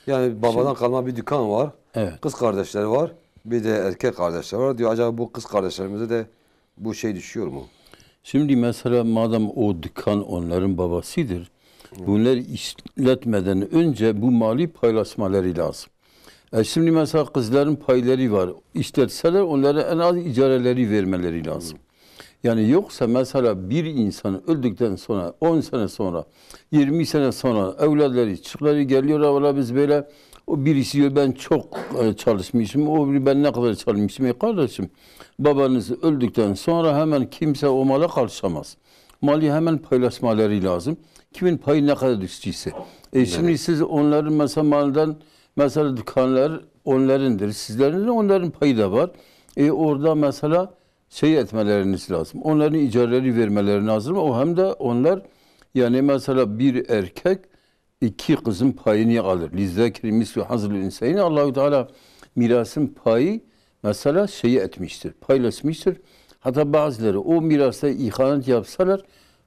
A: Yani babadan kalma bir dükkan var. Evet. Kız kardeşleri var. Bir de erkek kardeşler var. Diyor acaba bu kız kardeşlerimize de bu şey düşüyor mu?
B: Şimdi mesela madem o dükkan onların babasıdır. Bunlar işletmeden önce bu mali paylaşmaları lazım. Şimdi mesela kızların payları var. İşletseler onlara en az icareleri vermeleri lazım. Yani yoksa mesela bir insan öldükten sonra 10 sene sonra 20 sene sonra evlatları çıkları geliyorlar. Valla biz böyle o birisi diyor ben çok çalışmışım. O ben ne kadar çalışmışım. Kardeşim babanız öldükten sonra hemen kimse o mala karışamaz. Mali hemen paylaşmaları lazım. Kimin payı ne kadar düştüyse. Şimdi siz onların mesela maldan mesela dükkanlar onlarındır. Sizlerin de onların payı da var. Orada mesela şey etmeleriniz lazım. Onların icareleri vermeleri lazım. O hem de onlar yani mesela bir erkek 2 kızın payını alır. Lizzekri mislu hazrul inseyni. Allahu Teala mirasın payı mesela şeyi etmiştir. Paylaşmıştır. Hatta bazıları o mirasta ihanet yapsalar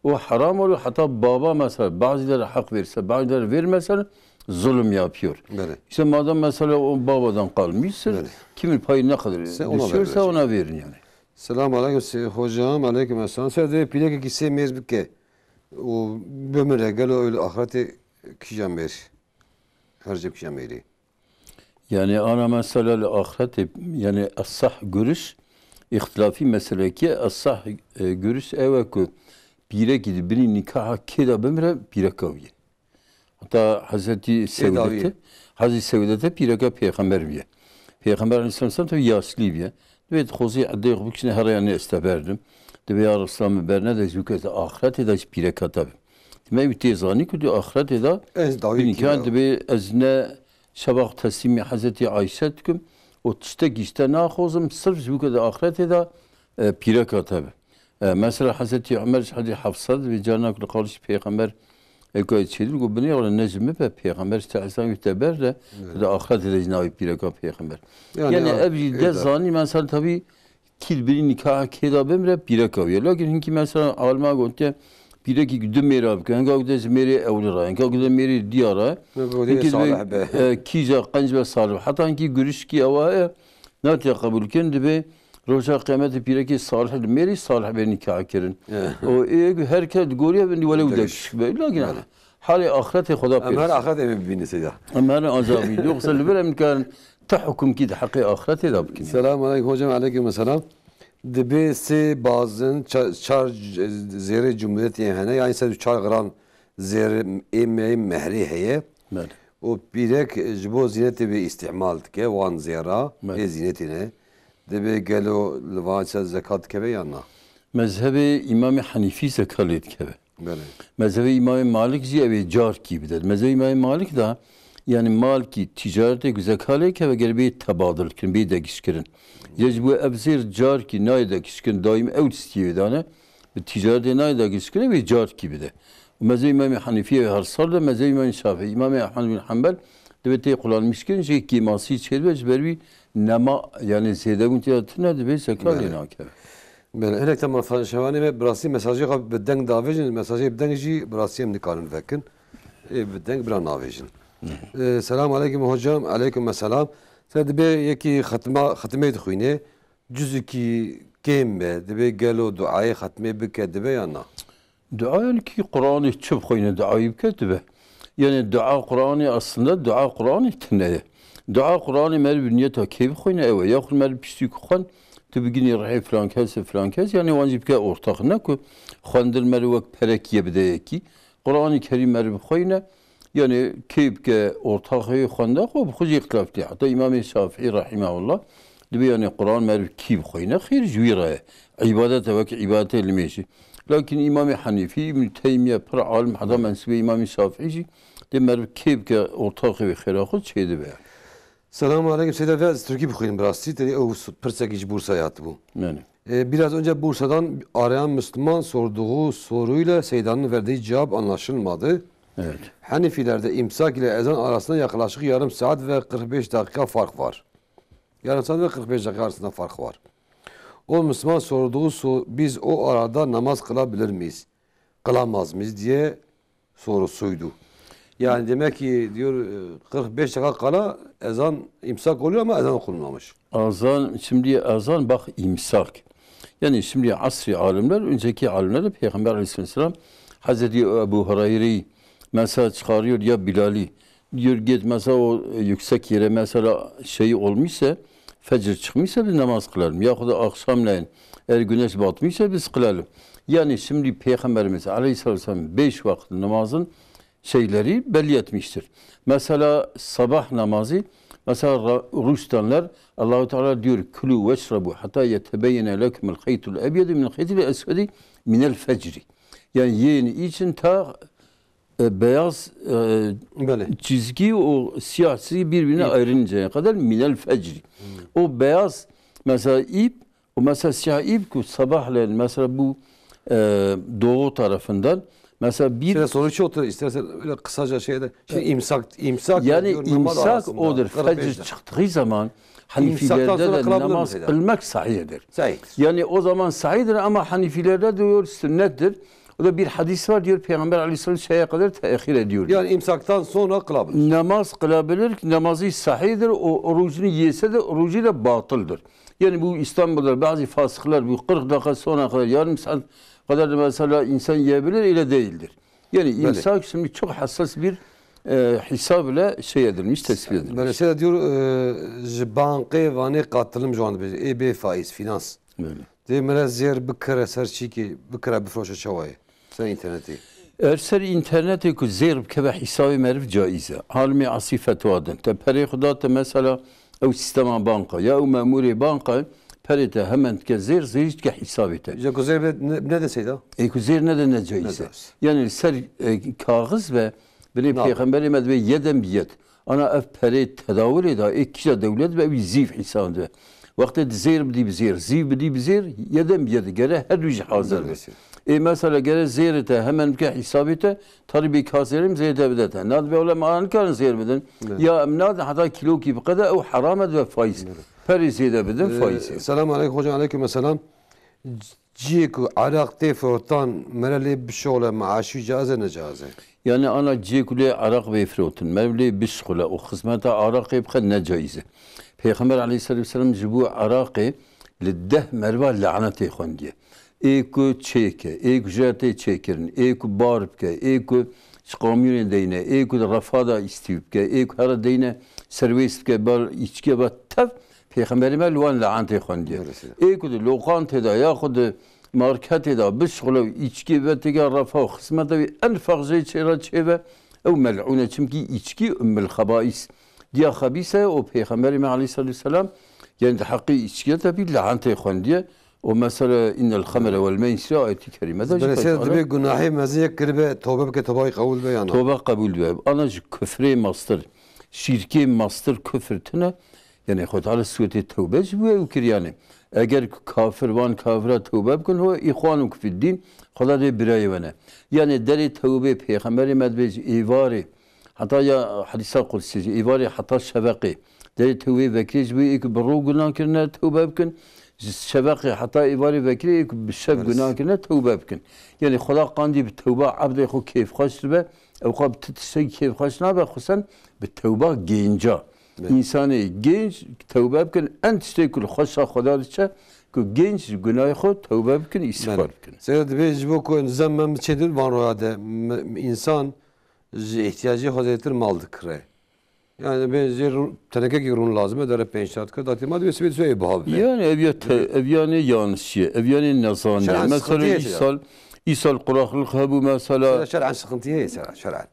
B: o haram olur. Hatta baba mesela bazıları hak verirse bazıları vermeseler zulüm yapıyor.
A: Böyle.
B: İşte madem mesela o babadan kalmışsa kimin payı ne kadar düşüyorsa ona verin yani.
A: Selamun aleyküm hocam, aleyküm selam. Sen de pide ki se mezbike o bömere gel öyle ahirete kişen ver. Harcı kişen veri.
B: Yani ana mesela ahiret yani as-sah görüş ihtilafi mesele ki as-sah görüş evveku bire gidip biri nikaha keda bömere bire kaviye. Hatta Hazreti Sevdet'e piraka peygamber biye. Peygamber Aleyhisselam tabi yaşlı biye. Evet, xozi adayıq bu kişini her yana isteberdim. Debi ya Resulullah berne de zükete ahiret eda piraka tabi. Demek bir tezani ki ahiret eda bilinken debi ezne şabak teslimi Hazreti Ayşe tüküm o tişte gişte naxozum sırf zükete ahiret eda piraka tabi. Mesela Hazreti Ömer Hadi Hafsa ve Cenab-ı Hak peygamber gayet şeydir. Bu beni olan necmi ve peygamber işte Aleyhisselam yüteber de ahiret edeceğine ait piraka peygamber. Yani evlide zani mesela tabi kilbiri nikah keda bemre piraka ve lakin hinki mesela alma gote piraki güdüm merab kanka güdez meri evlira kanka güdem meri diyara hinki kija qanj ve salih hatta hinki görüş ki avaya nati kabul kendi be roja kıyameti piraki salih meri salih be nikah kerin o herkes görüyor beni velev de lakin hali ahirete Xuda
A: peygamber her ahirete mi binisi ya
B: her azabı yoksa lübelem kan tahkum ki hakkı ahirete de bkin.
A: Selamun aleyküm hocam, aleyküm selam. Dibe se bazen çar zere cumhuriyet yani yani sen çar gram zere emeği mehri heye. O birek jibo zineti bir istimal ke wan zera e zinetine dibe gelo lvança zekat kebe yanna.
B: Mezhebi İmam Hanifi zekalet kebe. Mezhebi İmam Malik ziye car gibi dedi. Mezhebi İmam Malik da yani mal ki ticarete güzel kale ki ve gel bir tabadıl kin bir de kişkirin. Yani bu ebzir car ki nayda kişkin daim evlistiye dane ve ticarete nayda kişkin ve car gibi de. Mezhebi İmam Hanifi ve harsal da mezhebi İmam Şafii, İmam Ahmed bin Hanbel devete kullanmışken şey ki masi çelve bir nama yani zeyde tiyatına da bir sekali nakebe.
A: Ben hele tamam şevani ve brasi mesajı kab bedeng davejin mesajı bedengi brasi em nikarın vekin. Bedeng bran navejin. Selamun aleyküm hocam, aleyküm selam. Sen de bir yeki hatime dixuyne, cüzü ki kemme, de bir gelo duayı hatime bike de be yana.
B: Dua yani ki Kur'an'ı çöp koyuna duayı bike de be. Yani dua Kur'an'ı aslında dua Kur'an'ı tıneye. Dua Kur'an'ı mer niyeta keyif koyuna eve. Yakın mer piştik koyan, tabi gini rahi falan kes. Yani vancı bike ortak ne ku, khandır mer vek perekiye bideyeki. Kur'an-ı Kerim mer koyuna. Yani keyifke ortaklığı khanda ko bu xuzi ihtilafli. Hatta İmam Şafii rahimahullah dibi yani Kur'an mer keyif koyuna xeyr juyra. İbadet ve ibadet elmeşi. Lakin İmam Hanifi İbn Teymiye per alim hatta mensibi İmam Şafii de mer keyifke ortaklığı ve xeyra xud şeydi be.
A: Selamun aleyküm Seyyid Türkiye bukuyun brasti dedi o persekici Bursa hayatı bu.
B: Yani.
A: Biraz önce Bursa'dan arayan Müslüman sorduğu soruyla Seydan'ın verdiği cevap anlaşılmadı.
B: Evet.
A: Hanifilerde imsak ile ezan arasında yaklaşık yarım saat ve 45 dakika fark var. Yarım saat ve 45 dakika arasında fark var. O Müslüman sorduğu biz o arada namaz kılabilir miyiz? Kılamaz mıyız diye sorusuydu. Yani demek ki diyor 45 dakika kala ezan imsak oluyor ama ezan okunmamış.
B: Şimdi azan bak imsak. Yani şimdi asri alimler, önceki alimler Peygamber Aleyhisselam Hazreti Ebu Hureyre'yi mesela çıkarıyor ya Bilal'i. Diyor git mesela o yüksek yere mesela şey olmuşsa, fecr çıkmışsa biz namaz kılalım. Yahut da akşamleyin eğer güneş batmışsa biz kılalım. Yani şimdi Peygamberimiz Aleyhisselam 5 vakit namazın şeyleri belli etmiştir. Mesela sabah namazı, mesela Rustanlar Allah-u Teala diyor külü veşrabu hatta yetebeyyene lekmel khaytul ebyed minel khaytil esvedi minel fecri. Yani yiyin için ta beyaz çizgi o siyah çizgi birbirine ayrılıncaya kadar minel fecri. O beyaz mesela ip, o mesela siyah ip ki sabahleyin mesela bu doğu tarafından mesela bir
A: soru çok istersen öyle kısaca şeyde imsak
B: yani imsak odur. Fecr çıktığı zaman Hanifilerde de namaz kılmak sahihdir. Yani o zaman sahihdir ama Hanifilerde diyor sünnettir. O da bir hadis var diyor Peygamber Aleyhisselam şeye kadar tehir ediyor.
A: Yani imsaktan sonra kılabilir.
B: Namaz kılabilir, namazı sahihdir, o orucunu yese de orucu da batıldır. Yani bu İstanbul'da bazı fasıklar bu 40 dakika sonra kadar yarım saat kadar da mesela insan yiyebilir, öyle değildir. Yani imsak şimdi çok hassas bir hesab ile şey edilmiş, tespit edilmiş.
A: Böyle şey diyor, bankaya vani katılım şu anda bir faiz, finans.
B: Böyle.
A: Diye mesela zer bıkıra serçi ki bıkıra bir froşa çavayı. Sen interneti.
B: Eğer ser interneti ku zer kebe hesabı merif caize. Halmi asi fetvadan. Te peri xuda te mesela o sistema banka ya o memuri banka perite hemen ke zer zeriş ke hesabı te.
A: Ya ku zer ne deseydi?
B: Ku zer ne de ne caize. Yani ser kağıt ve beni Peygamberi medve yeden biyet. Ana ev peri tedavül eda ikişe devlet ve bir zif hesabı. Vakti zir bidi bizir, ziv bidi bizir, yedem biyedi gere her düş hazırdır. Mesela gere zirete hemen ki hesabete taribi kaserim zirete bedete. Nad be ola an kan zir beden. Ya emnad hatta kilo ki bqada o haramet ve faiz. Peri zirete beden faiz.
A: Selamun aleyküm hocam, aleyküm selam. Ciku Irak tefrotan merali bişole maaşı caze ne caze?
B: Yani ana cikule Irak ve frotun merali bişole o hizmete Irak ibqa ne caize. Peygamber aleyhisselatü vesselam jibu Irak'ı lidde merva laneti xondiye. Eko çeke, eko jete çekirin, eko barbke, eko şkamyonun deyne, eko rafada istiyipke, eko her deyne servisike bar içke ve tef Peygamberime luan laneti xondiye. Eko de lokanteda ya xud marketeda bişgula içki ve tiga rafa hizmete en fazla çera çeve ev mel'une çünkü içki ümmül habais. Diye habise o Peygamberimiz Aleyhisselatü Vesselam yani hakkı içkiye tabi la'ante xondiye o mesela innel khamre vel meysir ayeti kerimede
A: böyle şey de bir günahı meziye kirbe tövbe ke tövbe kabul be yani.
B: Tövbe kabul be. Anacı küfre master, şirke master küfürtüne yani Xuda suwete tövbe bu yani. Eğer kafir van kafire tövbe bkun o ihvanuk fi din Xuda de birayvene. Yani deri tövbe Peygamberimiz medveci ivari hatta ya hadisa kutsi ivari hatta şebeki deri tövbe vekiliz bu ilk buru günah kirne tövbe bkun şebeki hatta ivari vekili ilk bişeb günah kirne tövbe bkun yani Xuda qandi bi tövbe abde xu keyf xoş be ev qab titse keyf xoş nabe xusen bi tövbe genca insanı genç tövbe bkun en tiştekul xoşa Xuda diçe ku genç günah xu tövbe bkun istiğfar bkun.
A: Seyret be bu ko zaman çedir van royade insan ihtiyacı hazrettir maldı kre. Yani ben teneke girun lazım eder penşat ka datima diyor sebep söyle bu abi.
B: Yani evyane yanlışı, evyane nazaniye. Mesela İsal kuraklık bu mesela.
A: Şer'an sıkıntıya şer'an.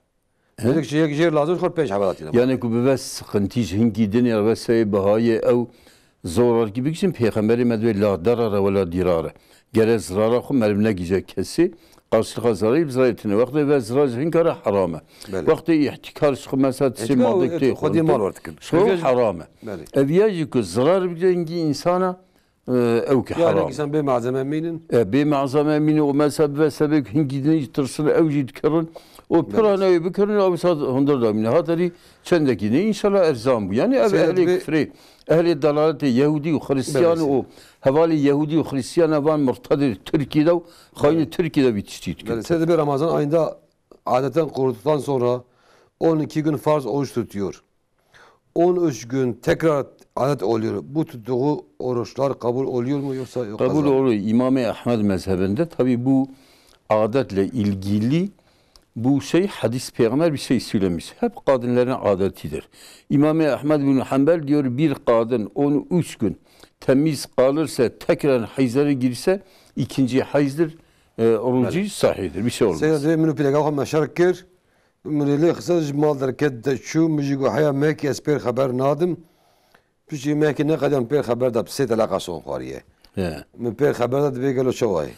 A: Dedik şey lazım kor peş habelatı.
B: Yani ku bes sıkıntı hingi dünya ve sebep bahaye ev zorar gibi için Peygamberi medve la darara ve la dirara. Gere zrara xu mervine gidecek kesi. Karşılığa zararı bizayetine vakti ve ziracı hinkara harame. Vakti ihtikar şu mesela tsim aldık diye.
A: Xudi mal vardık.
B: Şu harame. Eviyacı ku zarar bilengi insana ev ki haram.
A: Yani insan bir malzeme eminin.
B: Bir malzeme emini o mesela ve sebep hingidini tırsın ev jidkarın. O pirana bir kırın o mesela hundar da mine hatari çendekini inşallah erzam bu. Yani ehli küfri, ehli dalaleti Yahudi ve Hristiyan o havali Yahudi ve Hristiyan van murtadir Türkiye'de hayni Türkiye'de bitişti.
A: Sen de Ramazan ayında adeten kuruduktan sonra 12 gün farz oruç tutuyor. 13 gün tekrar adet oluyor. Bu tuttuğu oruçlar kabul oluyor mu yoksa yok?
B: Kabul oluyor. İmam-ı Ahmed mezhebinde tabi bu adetle ilgili bu şey hadis peygamber bir şey söylemiş. Hep kadınların adetidir. İmam-ı Ahmed bin Hanbel diyor bir kadın 13 gün temiz kalırsa tekrar hayızlara girse ikinci hayızdır orucu sahihdir. Bir şey olmaz.
A: Seyyid minu pilaga meşarkir مني خصوص جمال دركت شو مجيكو حياة ماكي اسبير خبر نادم بيجي ماكي نقدم بير خبر ده بسيط علاقة صون خارية من بير خبر ده بيقولوا شوي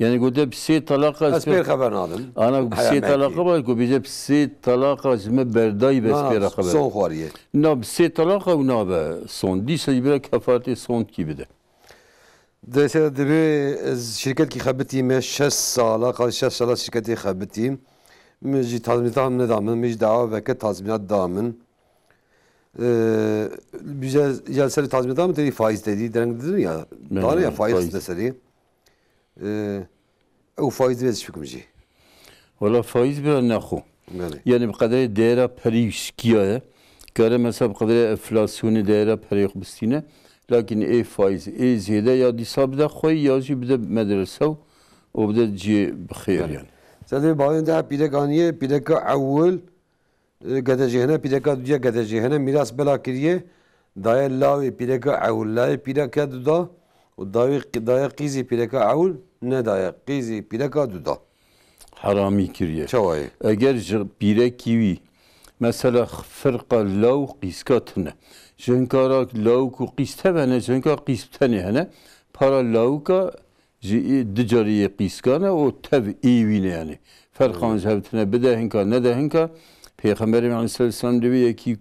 B: يعني قلت بسيط طلاقة
A: اسبير خبر نادم
B: انا بسيط طلاقة بقول بيجي بسيط طلاقة زعما برداي بس بير خبر
A: صون خارية
B: نا بسيط طلاقة ونا صون دي سيبرا كفارتي صون كي بده
A: ده سيد دبي شركات كي خبتي مش 6 سالة قال 6 سالة شركتي خبتي مجي tazminat ne damın, meclis dava veket tazminat damın. Bize gelseli tazminat mı dedi, faiz dedi, dedin ya, daha ne ya faiz deseli. O faiz verir şükür mecli.
B: Valla faiz bir nexo. Yani bu kadar değere peri şkiye. Kare mesela bu kadar enflasyonu değere peri bistine. Lakin ey faiz, ey ziyade ya disab da koy ya ji bir de medrese o bir de ci bxir yani.
A: Zaten bazen de pideganiye pideka avul gadajehne pideka diye gadajehne miras bela kiriye daya lavi pideka avul lavi pideka duda o daya qizi pideka avul ne daya qizi pideka duda.
B: Harami kiriye.
A: Çavayı.
B: Eğer pire kivi mesela fırqa lav qiskatne. Jenkara lav ku qiste bene jenka qistene hene para lav ka dicariye qiskane o tev evine yani. Farkan zevtine bide henka ne de henka Peygamberim Aleyhisselam diyor ki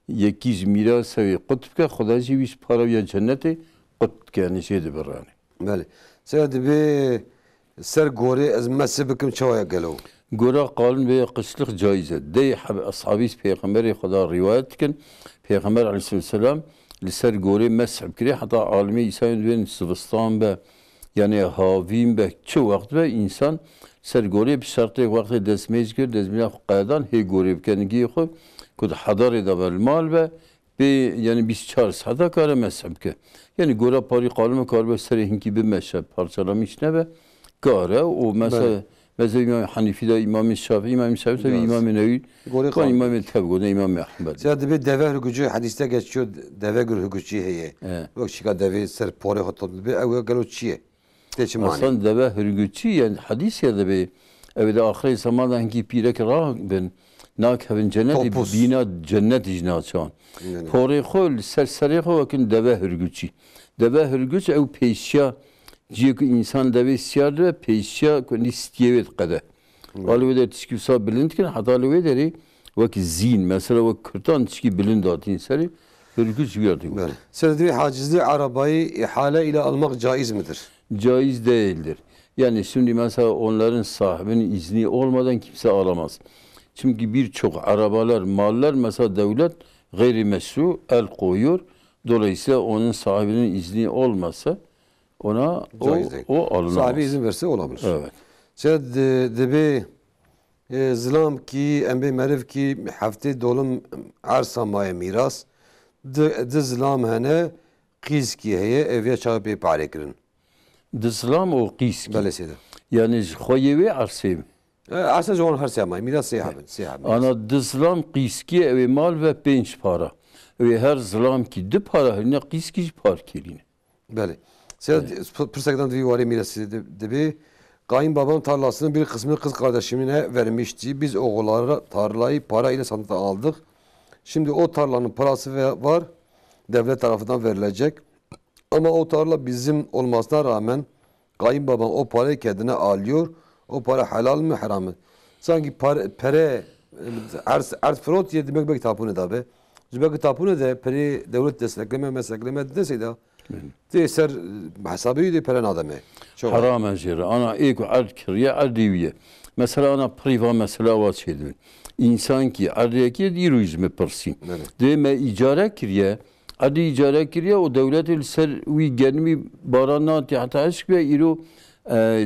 B: yekiz miras ve kutbke Xuda jiviş para ya cenneti kutbke yani şeydi berani.
A: Bale. Sen de bir ser gore az mesle bikim çavaya gelo.
B: Gora qalın ve kışlık caize. Dey ashabis Peygamberi Xuda rivayet kin Peygamber Aleyhisselam liser gore mesle kiri hatta alimi İsa'nın diyen Sıvıstan be yani havim be çoğu vakit ve insan ser gore bir şartı vakti desmez gör desmeye qadan he gore kendigi xo kud hadar eda vel mal ve bir yani biz çars hada kare mesle ke. Yani gora pari qalın kar be ser hinki bir mesle parçalamış ne be kare o mesela mesela İmam Hanifi'de İmam Şafii İmam Şafii İmam Nevi ve İmam Tevgode İmam Ahmed.
A: Zaten bir deve hükücü hadiste geçiyor deve gül hükücü heye. Yok şika deve ser pori hoton bir ev gelo çiye.
B: Aslında deve hürgüçü yani hadis ya da bir evde ahire zamanda hangi pirek rah ben nak havin cennet bina cennet icna çan. Pori xol serseri xo vakin deve hürgüçü. Deve hürgüç ev peşya Ciyek insan deve siyarlı ve peşya kundi istiyevet kadar. Alı ve tişkifsa bilindkin hatta alı ve deri vaki zin mesela vaki kırtan tişki bilind atın seri hürgüç verdi.
A: Sen de hacizli arabayı ihale ile almak caiz midir?
B: Caiz değildir. Yani şimdi mesela onların sahibinin izni olmadan kimse alamaz. Çünkü birçok arabalar, mallar mesela devlet gayrimeşru el koyuyor. Dolayısıyla onun sahibinin izni olmasa ona o alınamaz.
A: Sahibi izin verse olabilir.
B: Evet.
A: Sen de zlam ki embe merv ki hafte dolum arsa maya miras de zlam hene qiz ki heye evye çağı pe pare kirin.
B: De zlam o qiz ki.
A: Belesede.
B: Yani khoyevi arse.
A: Arsa jwan her sema miras sehabın.
B: Ana de zlam qiz ki ev mal ve 5 para. Ve her zlam ki de para ne qiz ki par kirin.
A: Bele. Sen pırsaktan bir var mirası de kayınbabam tarlasının bir kısmını kız kardeşimine vermişti. Biz oğullara tarlayı para ile satın aldık. Şimdi o tarlanın parası var. Devlet tarafından verilecek. Ama o tarla bizim olmasına rağmen kayınbabam o parayı kendine alıyor. O para helal mi haram mı? Sanki pere art frot diye demek belki tapune da be. Zübeki tapune de peri devlet destekleme mesleklemedi deseydi. Teser hesabı de peren adamı.
B: Haram ejere. Ana ek ard kiriye ardiviye. Mesela ana priva mesela var şeydi. İnsan ki ardiyeki diruiz mi persin. Deme icare kiriye. Adi icare kiriye o devlet ser vi gelmi baranat ya hatta aşk ve iro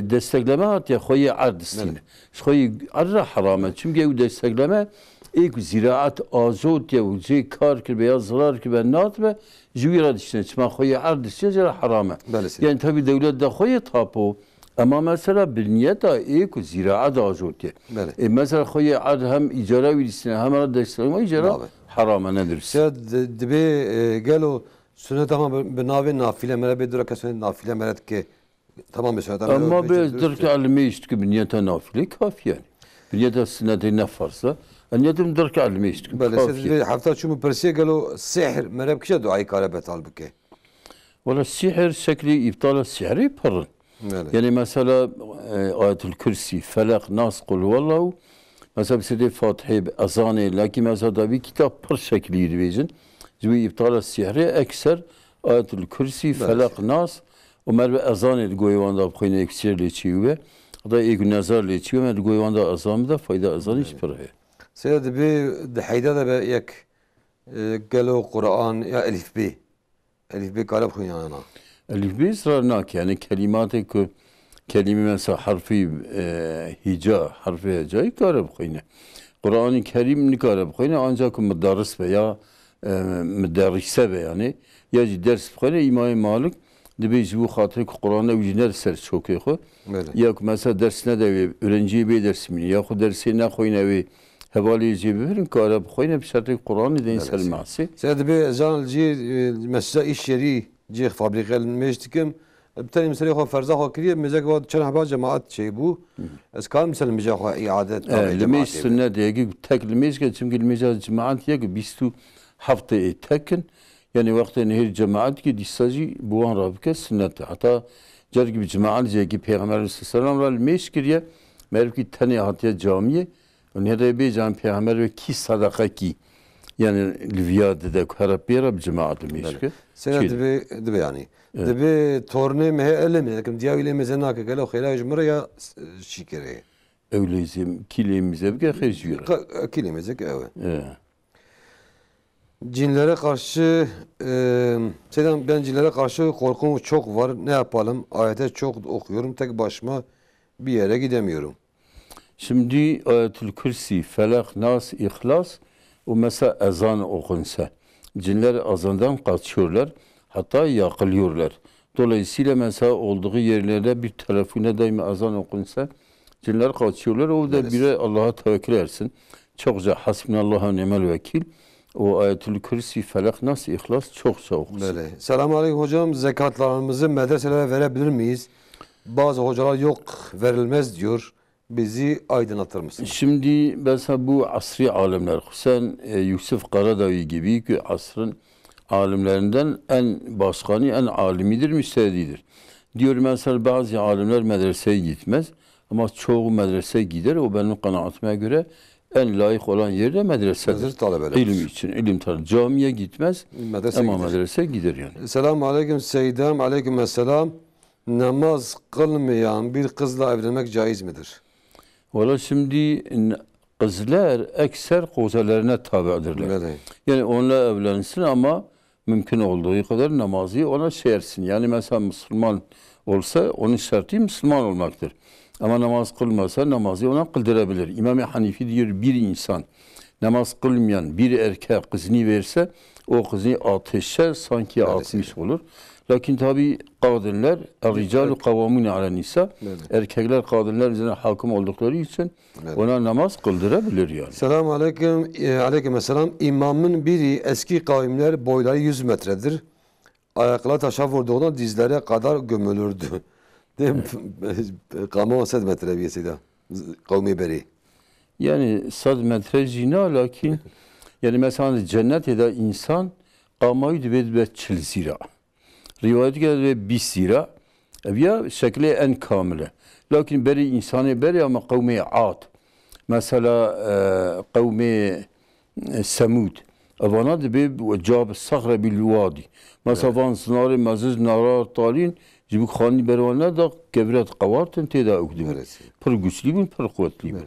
B: destekleme hat ya khoye ardistine. Khoye arra haram. Çünkü o destekleme ek ziraat azot ya uzi kar ki beyaz zarar ki ben nat ve jüvira dişine çıkma khoye ardistine jara harame. Yani tabi devlet de khoye tapo ama mesela bir niyeta ek ziraat azot ya. Mesela khoye ard hem icra verisine hem destekleme icra harame nedir?
A: Sen de gelo sünnet ama benavi nafile merebe duraka sünnet nafile meret ki tamam mesela.
B: Ama bezdir ki alime işte ki niyeta nafile kafi yani. Niyeta sünneti ne farsa niyetim درك علمي işte.
A: Böyle hafta şu persiye gelo sihr merhab kişe duayı karabet halbuki.
B: Valla sihr şekli iptal sihri parın. Yani mesela Ayetül Kürsi, Felak, Nas, Kul Vallahu mesela bir Fatiha, azanı, lakin mesela da bir kitap par şekliydi bizim. Çünkü iptal sihri ekser Ayetül Kürsi, Felak, Nas o merve azanı goyvanda bkhine eksirli çiğve. Da ilk nazarlı çiğve med goyvanda azamda fayda azanı hiç paraya.
A: سيد بي دحيدا ده يك قالوا قرآن يا ألف بي ألف بي قالب خوينا أنا
B: ألف بي إصرارناك يعني كلماتك kelime mesela harfi hica, harfi hicayı kare bkhine. Kur'an-ı Kerim nikare bkhine ancak müderris veya müderrise ve yani ya ders bkhine İmam Malik dibe bu hatırı Kur'an'da ücüner ser çok iyi. Ya mesela dersine de öğrenciye bir dersimi ya ku dersine koyun evi havale cebirin kare bkhine bir şartı Kur'an'ı den selmasi.
A: Sen de bir zanelci mesela iş yeri cih fabrikanın mecdikim بالتالي مثلا خو فرزا خو كريه مزاج واد كان حبا جماعات شيء بو اس كان مثلا مزاج خو اعاده
B: لميش سنه ديجي تك لميش çünkü المزاج جماعات يجي بيستو haftaya tekin yani vakti nehir cemaat ki disajı bu an rabke sünnet hatta cer gibi cemaat ki Peygamber sallallahu aleyhi ve sellem meşkiriye merki tane hatiye camiye ne de bir can Peygamber ve ki sadaka ki yani liviyade de karabira cemaat meşki
A: sen de yani de torne me eleme lakin diğerle mezana ki galo khila jmra ya şikere
B: öyleyizim kilimize bir khejür
A: kilimize ki evet cinlere karşı ben cinlere karşı korkum çok var. Ne yapalım? Ayete çok okuyorum. Tek başıma bir yere gidemiyorum.
B: Şimdi Ayetül Kürsi, Felak, Nas, İhlas o mesela ezan okunsa. Cinler azandan kaçıyorlar. Hatta yakılıyorlar. Dolayısıyla mesela olduğu yerlerde bir telefona daima azan okunsa cinler kaçıyorlar. O da bire Allah'a tevekkül etsin. Çokça hasbunallahu ni'mel vekil. O Ayetül Kürsi, Felak, Nas, İhlas çok okusun.
A: Böyle. Selamun Aleyküm hocam. Zekatlarımızı medreselere verebilir miyiz? Bazı hocalar yok verilmez diyor. Bizi aydınlatır mısın?
B: Şimdi mesela bu asri alimler, sen Yusuf Karadağ gibi ki asrın alimlerinden en başkanı, en alimidir, müstehdidir. Diyor mesela bazı alimler medreseye gitmez ama çoğu medreseye gider. O benim kanaatime göre en layık olan yerde medresedir. İlim için, ilim talep. Camiye gitmez ama medrese gider yani.
A: Selamun Aleyküm Seyyidem, Aleykümselam. Namaz kılmayan bir kızla evlenmek caiz midir?
B: Valla şimdi kızlar ekser kocalarına tabidirler. Yani onunla evlensin ama mümkün olduğu kadar namazı ona şersin. Yani mesela Müslüman olsa onun şartı Müslüman olmaktır. Ama namaz kılmasa namazı ona kıldırabilir. İmam-ı Hanifi diyor bir insan namaz kılmayan bir erkek kızını verse o kızını ateşe sanki atmış olur. Lakin tabi kadınlar ricalu kavamune ala nisa erkekler kadınlar üzerine hakim oldukları için ona namaz kıldırabilir yani.
A: Selamun aleyküm. Aleykümselam. İmamın biri eski kavimler boyları 100 metredir. Ayakları taşa vurduğunda dizlere kadar gömülürdü. Kama 100 metre bir şeyde. Kavmi beri.
B: Yani 100 metre zina lakin yani mesela cennet ya da insan kamayı ve 40 zira. Rivayet geldi 20 zira. Ya şekli en kamile. Lakin beri insanı beri ama kavmi Ad. Mesela kavmi Semud. Avana da bir cevap sahra bil vadi. Mesela van sınarı maziz narar talin jibu khani berwana da kevret qawartin teda ukdu. Pır güçlü bin pır kuvvetli bin.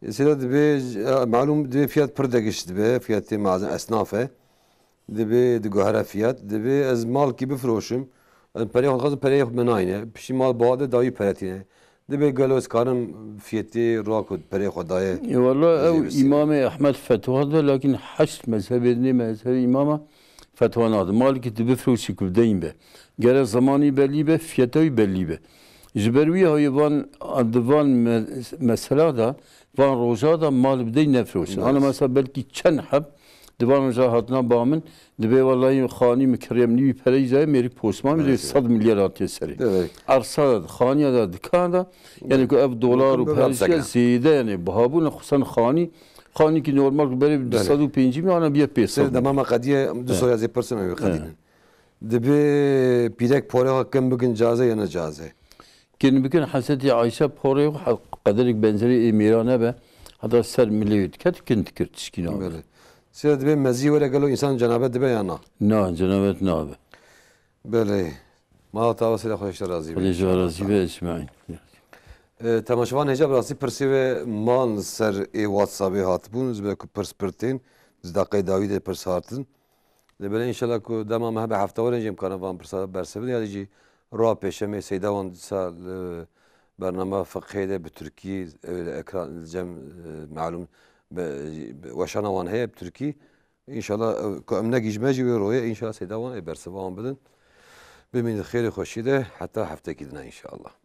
A: Mesela de malum de fiyat pır da geçti be fiyatı mağazan esnafe. De gohara fiyat de az mal gibi froşum. Parayı khazı parayı men aynı. Pişi mal bağda dahi paratine. De galos karım fiyatı rakod parayı khodaya.
B: Vallahi İmam Ahmed fetva da lakin haş mezhebini mezhebi imama fetva nadı. Maliki de froşi kuvdeyim be. Gere zamanı belli be, fiyatı belli be. Jibervi hayvan advan mesela da van roja da mal bidey nefroşun. Ana mesela belki çen hab divan roja hatına bağımın dibe vallahi khani mükerremli bir parayı zay merik posman bir 100 milyar atıyor seri. Arsa khaniya da dükanda yani ki ev dolar ve parça ziyade yani bahabun khusan khani ki normal böyle 105 milyon bir piyasa.
A: Tamam kadiye 200 person bir kadinin. Dibe pirek pore hakkım bugün caze yana caze.
B: Ki bugün Hazreti Ayşe pore kaderik benzeri emirane be hatta ser milliyet ketkin tikirtişkin abi.
A: Size dibe mezi ve galo insan cenabet dibe yana.
B: Na cenabet ne abi.
A: Böyle. Ma tavsiyle hoşlar razı.
B: Hoşlar razı ve ecmaîn.
A: Temaşavan hecab rasi persi ve man ser WhatsApp'ı hatbun ve perspirtin zdaqay Davide pers hartın. Böyle inşallah ko dama hebe hafta var önce imkanı var persa bersevil ya dici roa peşeme seydavan sal برنامج فقهي ده بتركي اكران جم معلوم وشانا وان هي بتركي ان شاء الله كأمنا جيجماجي ويروي ان شاء الله سيداوان برسوان بدن بمن الخير خوشيده حتى هفته كدنا ان شاء الله